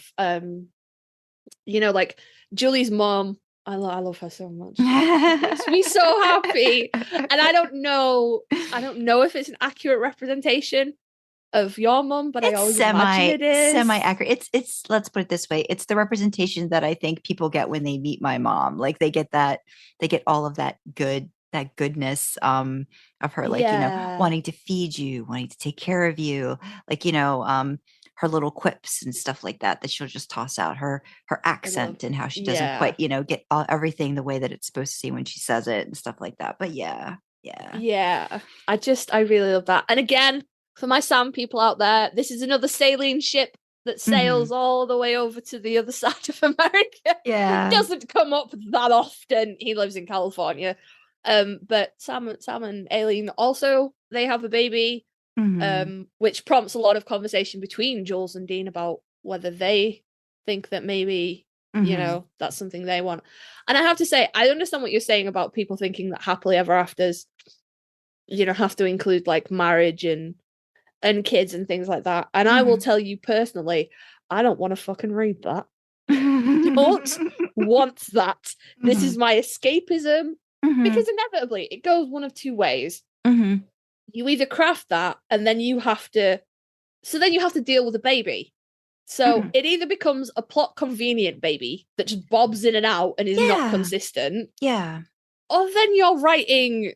Julie's mom I love her so much. It makes me so happy. And I don't know if it's an accurate representation of your mum, but I always imagine it is. Semi-accurate. It's let's put it this way. It's the representation that I think people get when they meet my mom. Like they get all of that goodness of her, like, wanting to feed you, wanting to take care of you, like, her little quips and stuff like that she'll just toss out, her accent and how she doesn't quite, get everything the way that it's supposed to see when she says it and stuff like that. But yeah. I really love that. And again, for my Sam people out there, this is another sailing ship that sails all the way over to the other side of America. Yeah. It doesn't come up that often. He lives in California. But Sam and Aileen also, they have a baby, which prompts a lot of conversation between Jules and Dean about whether they think that maybe, that's something they want. And I have to say, I understand what you're saying about people thinking that happily ever afters, have to include like marriage and kids and things like that. And I will tell you personally, I don't want to fucking read that. Don't want that. This is my escapism. Because inevitably it goes one of two ways. You either craft that and then you have to deal with a baby. So it either becomes a plot convenient baby that just bobs in and out and is not consistent. Yeah. Or then you're writing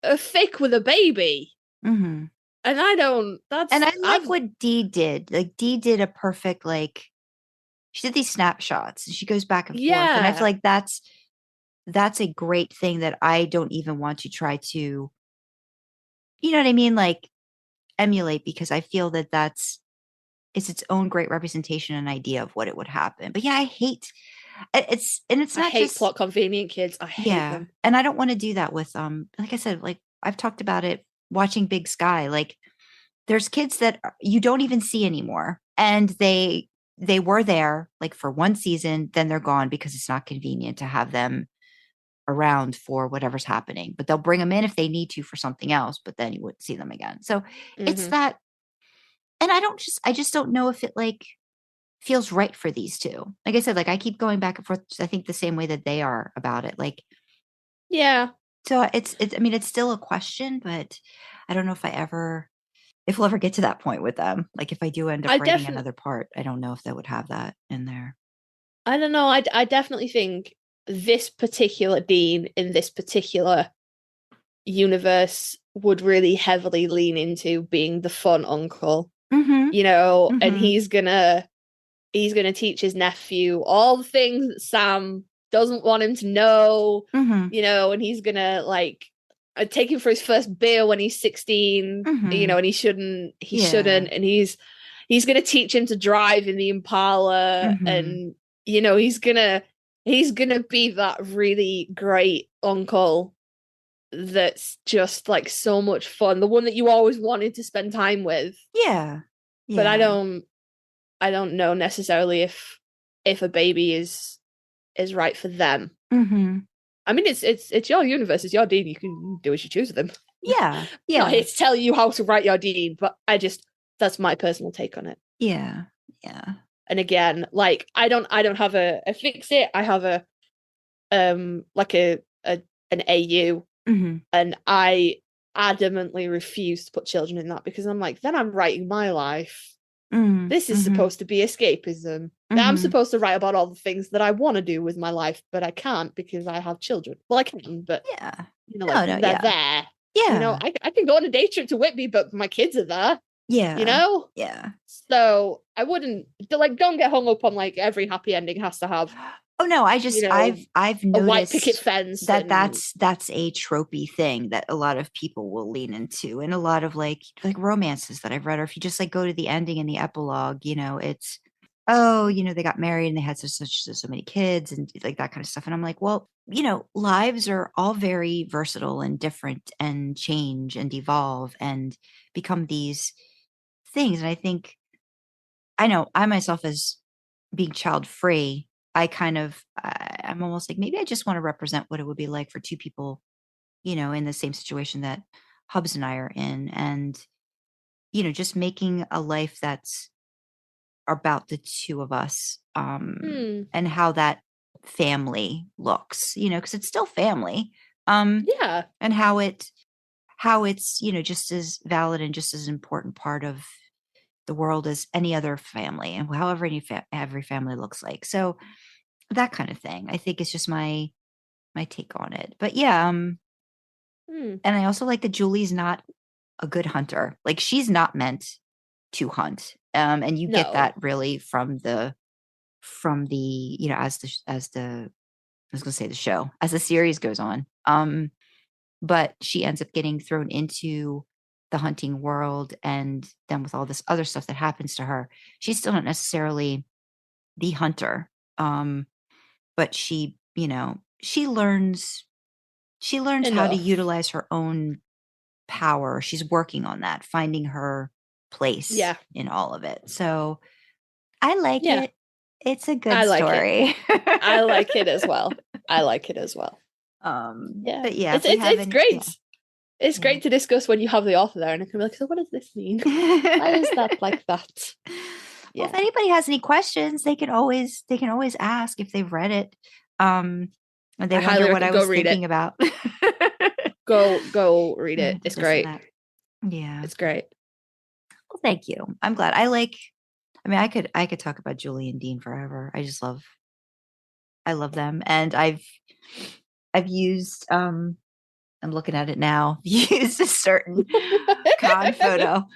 a fic with a baby. And I like what Dee did. Like Dee did a perfect, like, she did these snapshots and she goes back and forth. And I feel like that's a great thing that I don't even want to try to, you know what I mean? Like emulate, because I feel that it's its own great representation and idea of what it would happen. But yeah, I hate it's not I hate just plot convenient kids. I hate them. And I don't want to do that with like I said, like I've talked about it watching Big Sky. Like there's kids that you don't even see anymore, and they were there like for one season, then they're gone because it's not convenient to have them around for whatever's happening. But they'll bring them in if they need to for something else, but then you wouldn't see them again. So it's that. And I just don't know if it like feels right for these two. Like I said, like I keep going back and forth, I think the same way that they are about it. Like, yeah. So it's I mean, it's still a question, but I don't know if we'll ever get to that point with them. Like if I do end up writing another part, I don't know if that would have that in there. I don't know. I definitely think this particular Dean in this particular universe would really heavily lean into being the fun uncle, and he's gonna teach his nephew all the things that Sam doesn't want him to know, and he's gonna like take him for his first beer when he's 16, and he shouldn't, and he's gonna teach him to drive in the Impala, and he's gonna be that really great uncle that's just like so much fun, the one that you always wanted to spend time with. But I don't know necessarily if a baby is right for them. I mean, it's your universe, it's your Dean, you can do as you choose with them. I'm not here to tell you how to write your Dean, but that's my personal take on it. And again, like I don't have a fix it. I have a like an AU, and I adamantly refuse to put children in that, because I'm like, then I'm writing my life. This is supposed to be escapism. I'm supposed to write about all the things that I want to do with my life, but I can't because I have children. Well, I can, but they're there. I can go on a day trip to Whitby, but my kids are there. So I wouldn't don't get hung up on like every happy ending has to have. Oh no, I've noticed a white picket fence. That's a tropey thing that a lot of people will lean into, and a lot of like romances that I've read, or if you just like go to the ending and the epilogue, it's they got married and they had so many kids and like that kind of stuff. And I'm like, well, lives are all very versatile and different and change and evolve and become these things. And I think I know I myself, as being child free, I'm almost like, maybe I just want to represent what it would be like for two people, in the same situation that Hubs and I are in. And, just making a life that's about the two of us, and how that family looks, because it's still family. Yeah. And how it's, just as valid and just as important part of the world as any other family, and however every family looks like. So that kind of thing, I think, is just my take on it. But yeah, and I also like that Julie's not a good hunter. Like, she's not meant to hunt. And you get that really from the as the I was going to say the show, as the series goes on. But she ends up getting thrown into the hunting world, and then with all this other stuff that happens to her, she's still not necessarily the hunter. But she learns how to utilize her own power. She's working on that, finding her place in all of it. So I like it. It's a good story. I like it as well. But yeah, it's great. Yeah. It's great to discuss when you have the author there, and I can be like, so what does this mean? Why is that like that? Well, if anybody has any questions, they can always ask if they've read it. And they wonder what I was thinking about. Go read it. It's great. Yeah. It's great. Well, thank you. I'm glad. I could talk about Julie and Dean forever. I love them. And I've used I'm looking at it now, used a certain con photo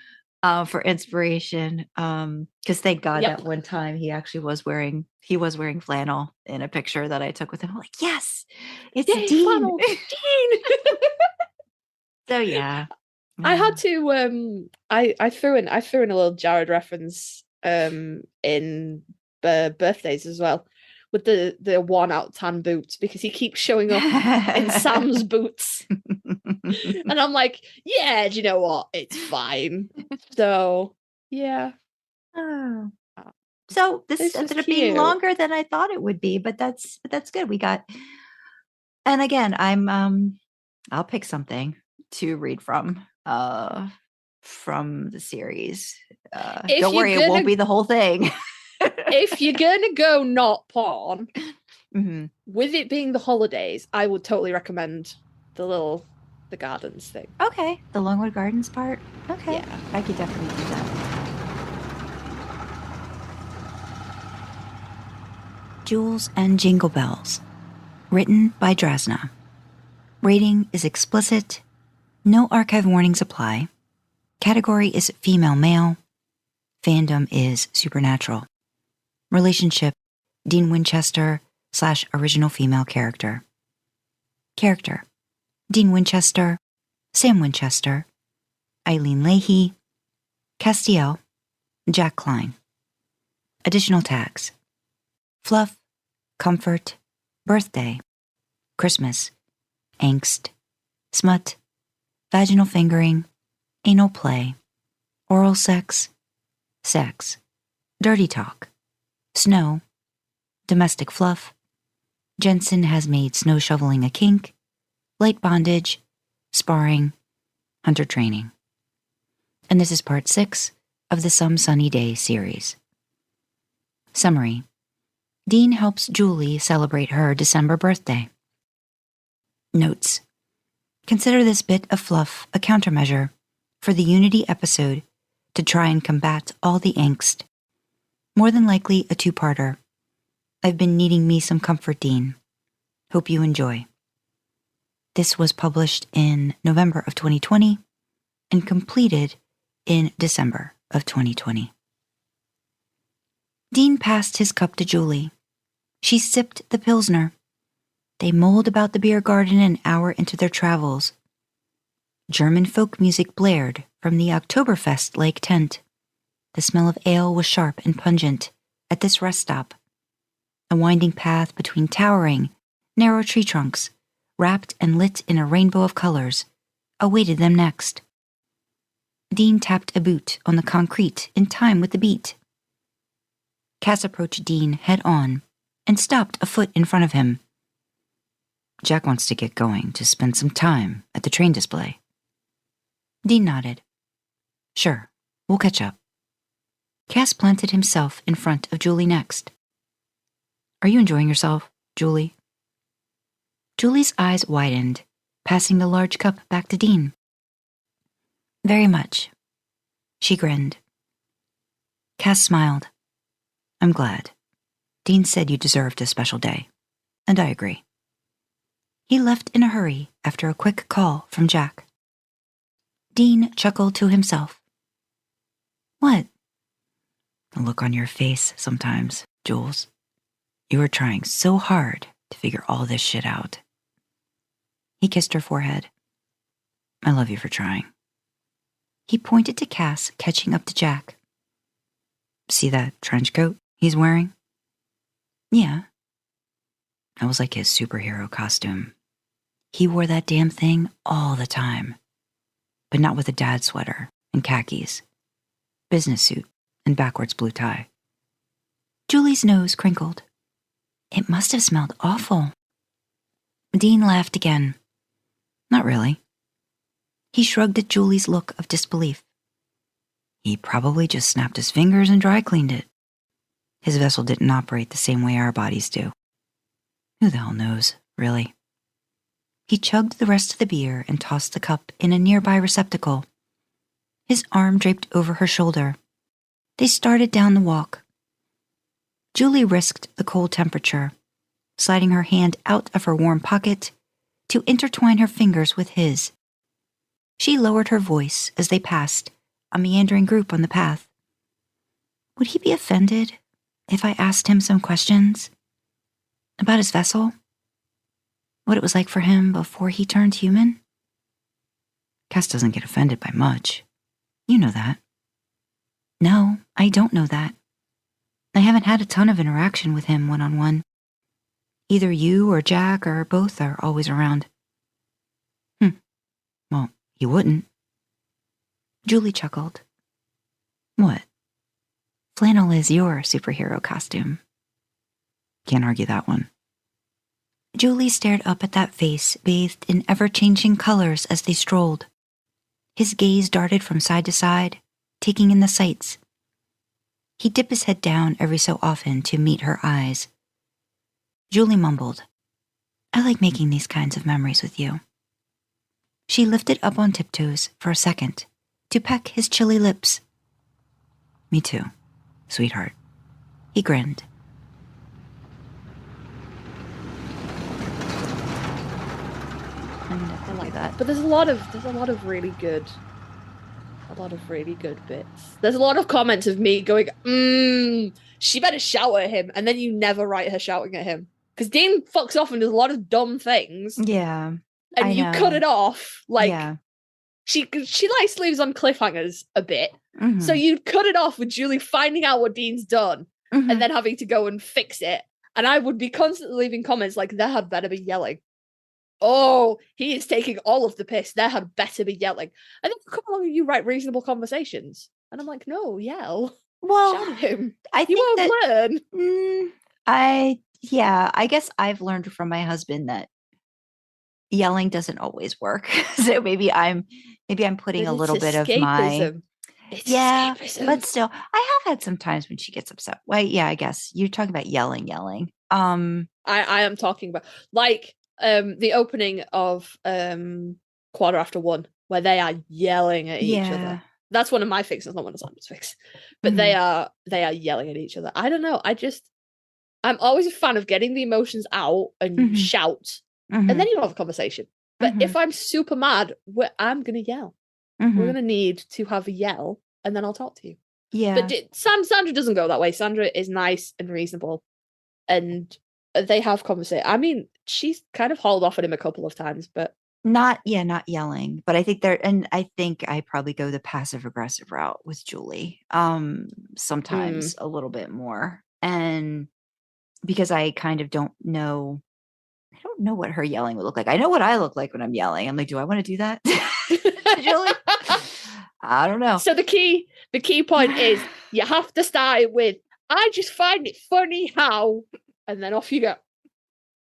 for inspiration. Because thank God that one time he actually was wearing flannel in a picture that I took with him. I'm like, yes, it's Dean. Flannel. Dean. So yeah. I had to I threw in a little Jared reference in birthdays as well, with the worn out tan boots, because he keeps showing up in Sam's boots. And I'm like, yeah, do you know what? It's fine. So yeah. Oh. So this ended up being longer than I thought it would be, but that's good. We got, and again, I'll pick something to read from the series. Don't worry, it won't be the whole thing. If you're gonna go not porn, with it being the holidays, I would totally recommend the gardens thing. Okay, the Longwood Gardens part. Okay, yeah, I could definitely do that. Jules and Jingle Bells, written by Drasna. Rating is explicit. No archive warnings apply. Category is female male. Fandom is supernatural. Relationship, Dean Winchester / original female character. Character, Dean Winchester, Sam Winchester, Eileen Leahy, Castiel, Jack Klein. Additional tags: fluff, comfort, birthday, Christmas, angst, smut, vaginal fingering, anal play, oral sex, dirty talk, snow, domestic fluff, Jensen has made snow shoveling a kink, light bondage, sparring, hunter training. And this is part 6 of the Some Sunny Day series. Summary: Dean helps Julie celebrate her December birthday. Notes: consider this bit of fluff a countermeasure for the Unity episode to try and combat all the angst. More than likely a 2-parter. I've been needing me some comfort, Dean. Hope you enjoy. This was published in November of 2020 and completed in December of 2020. Dean passed his cup to Julie. She sipped the Pilsner. They mulled about the beer garden an hour into their travels. German folk music blared from the Oktoberfest-like tent. The smell of ale was sharp and pungent at this rest stop. A winding path between towering, narrow tree trunks, wrapped and lit in a rainbow of colors, awaited them next. Dean tapped a boot on the concrete in time with the beat. Cass approached Dean head on and stopped a foot in front of him. Jack wants to get going to spend some time at the train display. Dean nodded. Sure, we'll catch up. Cass planted himself in front of Julie next. Are you enjoying yourself? Julie? Julie's eyes widened, passing the large cup back to Dean. Very much. She grinned. Cass smiled. I'm glad. Dean said you deserved a special day, and I agree. He left in a hurry after a quick call from Jack. Dean chuckled to himself. What? The look on your face sometimes, Jules. You were trying so hard to figure all this shit out. He kissed her forehead. I love you for trying. He pointed to Cass catching up to Jack. See that trench coat he's wearing? Yeah. That was like his superhero costume. He wore that damn thing all the time. But not with a dad sweater and khakis. Business suit and backwards blue tie. Julie's nose crinkled. It must have smelled awful. Dean laughed again. Not really. He shrugged at Julie's look of disbelief. He probably just snapped his fingers and dry cleaned it. His vessel didn't operate the same way our bodies do. Who the hell knows, really? He chugged the rest of the beer and tossed the cup in a nearby receptacle. His arm draped over her shoulder. They started down the walk. Julie risked the cold temperature, sliding her hand out of her warm pocket to intertwine her fingers with his. She lowered her voice as they passed a meandering group on the path. Would he be offended if I asked him some questions? About his vessel? What it was like for him before he turned human? Cass doesn't get offended by much. You know that. No, I don't know that. I haven't had a ton of interaction with him one-on-one. Either you or Jack or both are always around. Well, he wouldn't. Julie chuckled. What? Flannel is your superhero costume. Can't argue that one. Julie stared up at that face bathed in ever-changing colors as they strolled. His gaze darted from side to side, taking in the sights. He'd dip his head down every so often to meet her eyes. Julie mumbled, I like making these kinds of memories with you. She lifted up on tiptoes for a second to peck his chilly lips. Me too, sweetheart. He grinned. I like that. But there's a lot of really good bits. There's a lot of comments of me going, she better shout at him, and then you never write her shouting at him. Because Dean fucks off and does a lot of dumb things. Yeah. And you cut it off. Like, yeah. she likes leaves on cliffhangers a bit. Mm-hmm. So you'd cut it off with Julie finding out what Dean's done and then having to go and fix it. And I would be constantly leaving comments like, there had better be yelling. Oh, he is taking all of the piss. There had better be yelling. And then a couple of you write reasonable conversations. And I'm like, no, yell. Well, shout at him. I think you won't learn. I guess I've learned from my husband that yelling doesn't always work. So maybe I'm putting a little bit of my escapism. But still, I have had some times when she gets upset. Well, yeah, I guess you're talking about yelling. I am talking about like the opening of Quarter After One, where they are yelling at each other. That's one of my fixes, not one of Sandra's fix. But they are yelling at each other. I don't know. I'm always a fan of getting the emotions out and shout. And then you don't have a conversation. But if I'm super mad, I'm going to yell. We're going to need to have a yell, and then I'll talk to you. Yeah. But Sandra doesn't go that way. Sandra is nice and reasonable. And they have conversation. I mean, she's kind of hauled off at him a couple of times, but not yelling. But I think I probably go the passive aggressive route with Julie. Sometimes a little bit more. And because I kind of don't know what her yelling would look like. I know what I look like when I'm yelling. I'm like, do I want to do that? Julie? I don't know. So the key point is you have to start it with, I just find it funny how, and then off you go.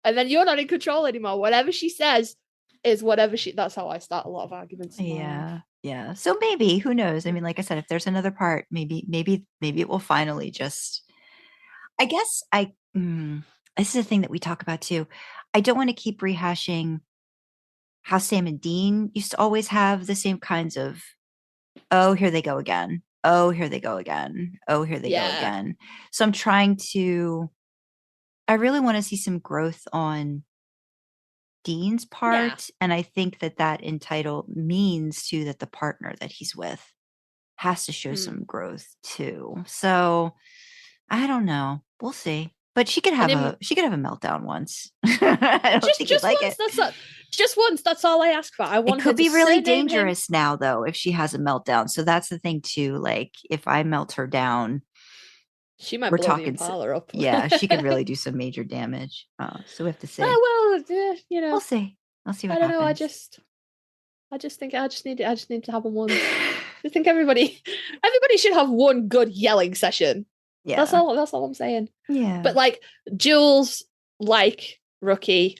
And then you're not in control anymore. Whatever she says is whatever that's how I start a lot of arguments. Yeah. Yeah. So maybe, who knows? I mean, like I said, if there's another part, maybe it will finally just, I guess this is a thing that we talk about too. I don't want to keep rehashing how Sam and Dean used to always have the same kinds of, oh, here they go again. Oh, here they go again. Oh, here they go again. So I'm trying to, I really want to see some growth on Dean's part. And I think that entitled means too that the partner that he's with has to show some growth too. So I don't know. We'll see. But she could have a meltdown once. I don't think you'd like once, it. Just once. That's all I ask for. I want it could be really dangerous now, though, if she has a meltdown. So that's the thing too. Like if I melt her down, she might blow the Impala up. Yeah, she could really do some major damage. So we have to see. Oh well, you know, we'll see. I'll see what happens. Know. I just think I just need to have one. I think everybody should have one good yelling session. Yeah, that's all I'm saying. Yeah, but like Jules, like Rookie,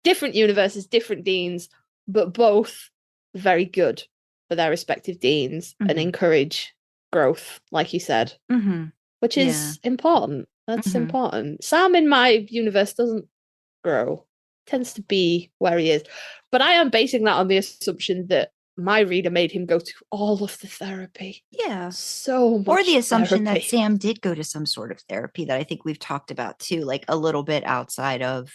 different universes, different deans, but both very good for their respective deans and encourage growth, like you said, which is important. That's important. Sam in my universe doesn't grow, tends to be where he is, but I am basing that on the assumption that my reader made him go to all of the therapy. Yeah. So much. Or the assumption that Sam did go to some sort of therapy that I think we've talked about too, like a little bit outside of,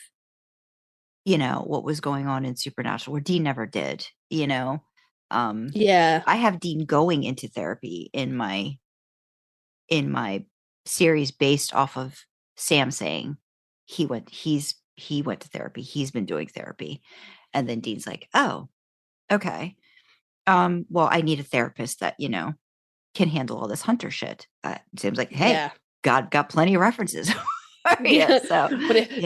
you know, what was going on in Supernatural, where Dean never did, you know. I have Dean going into therapy in my series based off of Sam saying he went to therapy. He's been doing therapy. And then Dean's like, oh, okay. Well, I need a therapist that, you know, can handle all this hunter shit. Sam's like, hey, God got plenty of references. So,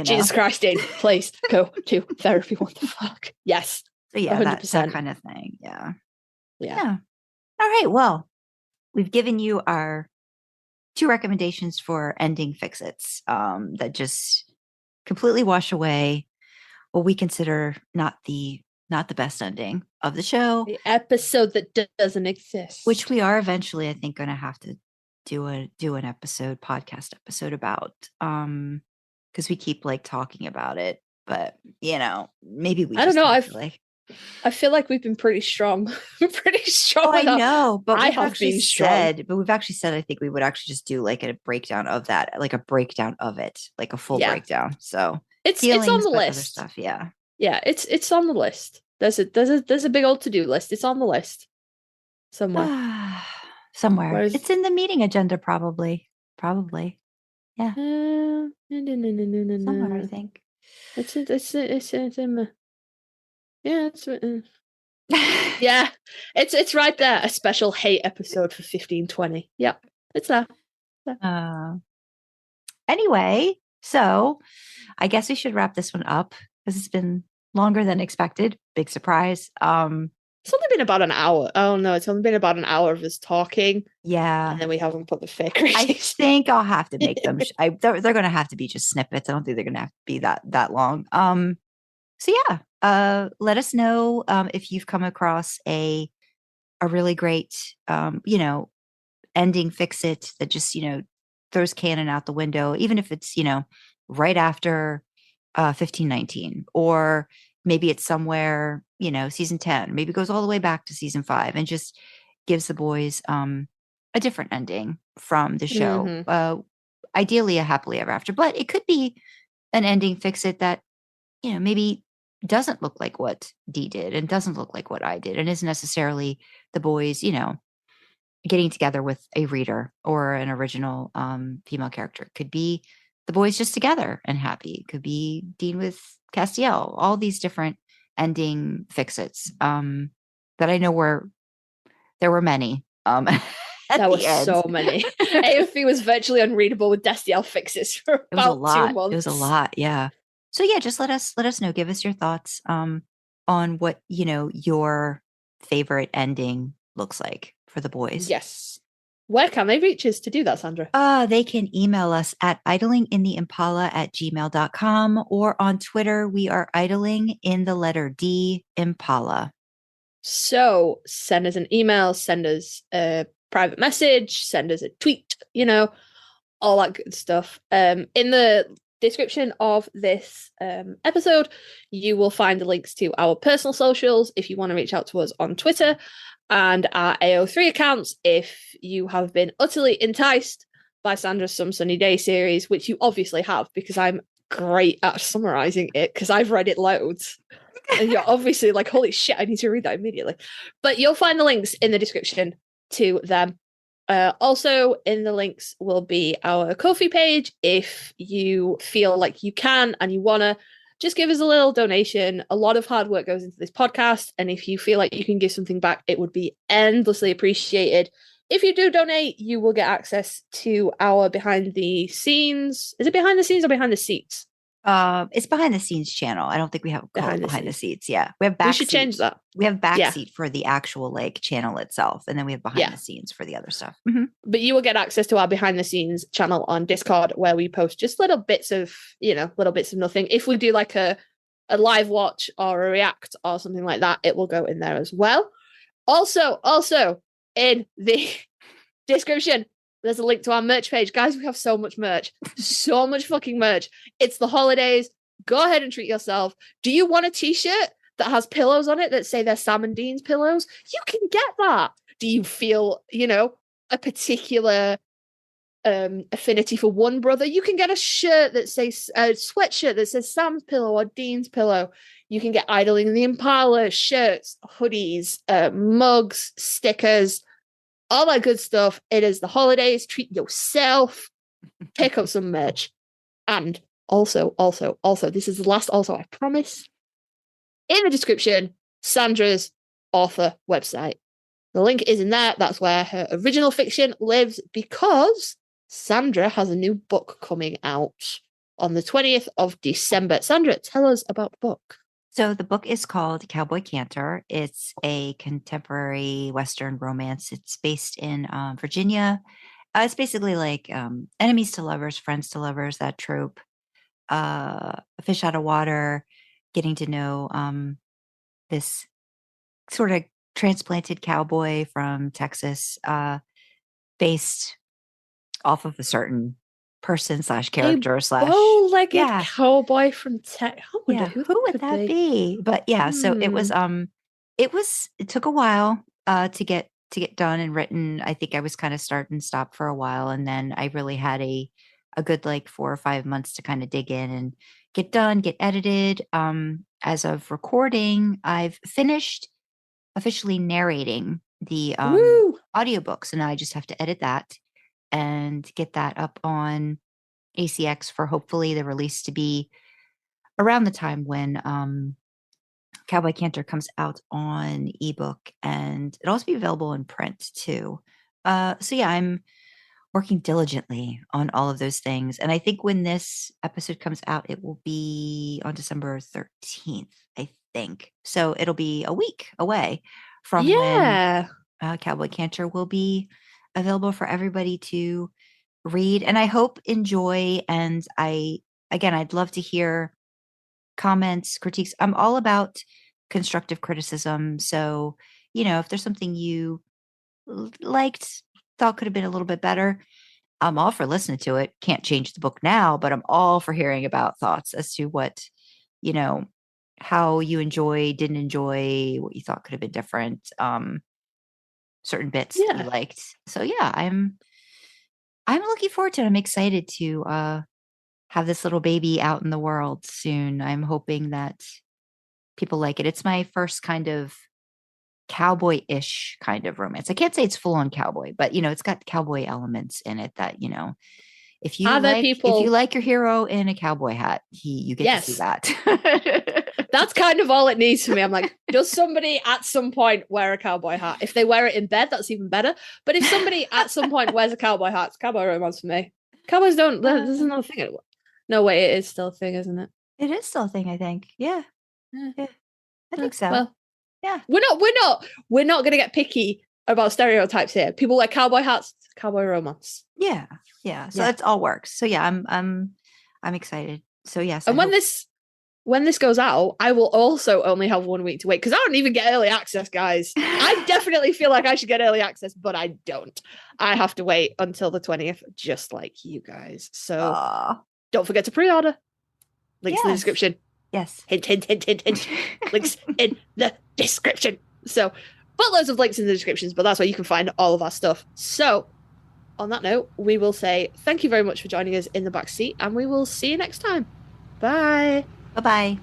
Jesus Christ, Dean, please go to therapy. What the fuck? Yes. So yeah, that's that kind of thing. Yeah. All right. Well, we've given you our 2 recommendations for ending fix-its that just completely wash away what we consider not the best ending of the show. The episode that doesn't exist. Which we are eventually, I think, going to have to do an podcast episode about. Because we keep like talking about it. But, you know, maybe we I don't know. I feel like we've been pretty strong. Pretty strong. Oh, I know, but I have been strong. But we've actually said I think we would actually just do like a breakdown of that, like a breakdown of it, like a full breakdown. So it's on the list. Other stuff, yeah. Yeah, it's on the list. There's a big old to-do list. It's on the list somewhere. Somewhere. It's in the meeting agenda, probably. Yeah. No. Somewhere, I think. It's in my. Yeah, it's right there. A special hate episode for 1520. Yep, it's there. Anyway, so I guess we should wrap this one up because it's been longer than expected. Big surprise. It's only been about an hour. Oh no, it's only been about an hour of us talking. Yeah, and then we haven't put the fake. I think I'll have to make them. They're going to have to be just snippets. I don't think they're going to have to be that long. So yeah, let us know if you've come across a really great, you know, ending fix-it that just, you know, throws canon out the window, even if it's, you know, right after 1519, or maybe it's somewhere, you know, season 10, maybe it goes all the way back to season 5 and just gives the boys a different ending from the show. Ideally a happily ever after, but it could be an ending fix-it that, you know, maybe doesn't look like what Dee did and doesn't look like what I did and isn't necessarily the boys, you know, getting together with a reader or an original female character. It could be the boys just together and happy. It could be Dean with Castiel. All these different ending fix-its that I know there were many. There were so many. AFV was virtually unreadable with Destiel fixes for about 2 months. It was a lot, yeah. So yeah, just let us know. Give us your thoughts on what, you know, your favorite ending looks like for the boys. Yes. Where can they reach us to do that, Sandra? They can email us at idlingintheimpala@gmail.com, or on Twitter, we are idling in the letter D Impala. So send us an email, send us a private message, send us a tweet, you know, all that good stuff. In the description of this episode, you will find the links to our personal socials if you want to reach out to us on Twitter, and our AO3 accounts if you have been utterly enticed by Sandra's Some Sunny Day series, which you obviously have, because I'm great at summarizing it because I've read it loads. And you're obviously like, holy shit, I need to read that immediately. But you'll find the links in the description to them. Also, in the links will be our Ko-fi page. If you feel like you can and you want to, just give us a little donation. A lot of hard work goes into this podcast. And if you feel like you can give something back, it would be endlessly appreciated. If you do donate, you will get access to our behind the scenes. Is it behind the scenes or behind the seats? It's behind the scenes channel. I don't think we have behind the seats. Yeah, we have backseat. We should change that. We have backseat for the actual like channel itself, and then we have behind the scenes for the other stuff. Mm-hmm. But you will get access to our behind the scenes channel on Discord, where we post just little bits of nothing. If we do like a live watch or a react or something like that, it will go in there as well. Also in the description, there's a link to our merch page. Guys, we have so much merch. So much fucking merch. It's the holidays. Go ahead and treat yourself. Do you want a t-shirt that has pillows on it that say they're Sam and Dean's pillows? You can get that. Do you feel, a particular affinity for one brother? You can get a shirt that says, a sweatshirt that says Sam's pillow or Dean's pillow. You can get Idling in the Impala shirts, hoodies, mugs, stickers, all that good stuff. It is the holidays. Treat yourself. Pick up some merch. And also, this is the last also, I promise. In the description, Sandra's author website. The link is in there. That's where her original fiction lives, because Sandra has a new book coming out on the 20th of December. Sandra, tell us about the book. So the book is called Cowboy Cantor. It's a contemporary Western romance. It's based in Virginia. It's basically like enemies to lovers, friends to lovers, that trope. A fish out of water, getting to know this sort of transplanted cowboy from Texas, based off of a certain person / character / a cowboy from Texas. Who would that be? But yeah, so it was it took a while to get done and written. I think I was kind of start and stop for a while, and then I really had a good like 4 or 5 months to kind of dig in and get done, get edited. As of recording, I've finished officially narrating the audiobooks, and I just have to edit that and get that up on ACX for hopefully the release to be around the time when Cowboy Cantor comes out on ebook, and it'll also be available in print too. So yeah, I'm working diligently on all of those things. And I think when this episode comes out, it will be on December 13th, I think. So it'll be a week away from when Cowboy Cantor will be available for everybody to read, and I hope enjoy. And I'd love to hear comments, critiques. I'm all about constructive criticism. So, if there's something you liked, thought could have been a little bit better, I'm all for listening to it. Can't change the book now, but I'm all for hearing about thoughts as to what, how you didn't enjoy, what you thought could have been different. Certain bits that you liked. So yeah, I'm looking forward to it. I'm excited to have this little baby out in the world soon. I'm hoping that people like it. It's my first kind of cowboy-ish kind of romance. I can't say it's full on cowboy, but it's got cowboy elements in it that, if you like your hero in a cowboy hat, you get to see that. That's kind of all it needs for me. I'm like, does somebody at some point wear a cowboy hat? If they wear it in bed, that's even better. But if somebody at some point wears a cowboy hat, it's cowboy romance for me. Cowboys don't. This is not a thing. No way, it is still a thing, isn't it? It is still a thing, I think. Yeah. I think so. Well, yeah. We're not going to get picky about stereotypes here. People wear cowboy hats, cowboy romance. Yeah. So that's all works. So yeah, I'm excited. So yes. And when this goes out, I will also only have 1 week to wait, because I don't even get early access, guys. I definitely feel like I should get early access, but I don't. I have to wait until the 20th, just like you guys. So Don't forget to pre-order. Links in the Yes. description. Yes. Hint, hint, hint, hint, hint. Links in the description. So, loads of links in the descriptions, but that's where you can find all of our stuff. So, on that note, we will say thank you very much for joining us in the back seat, and we will see you next time. Bye. Bye-bye.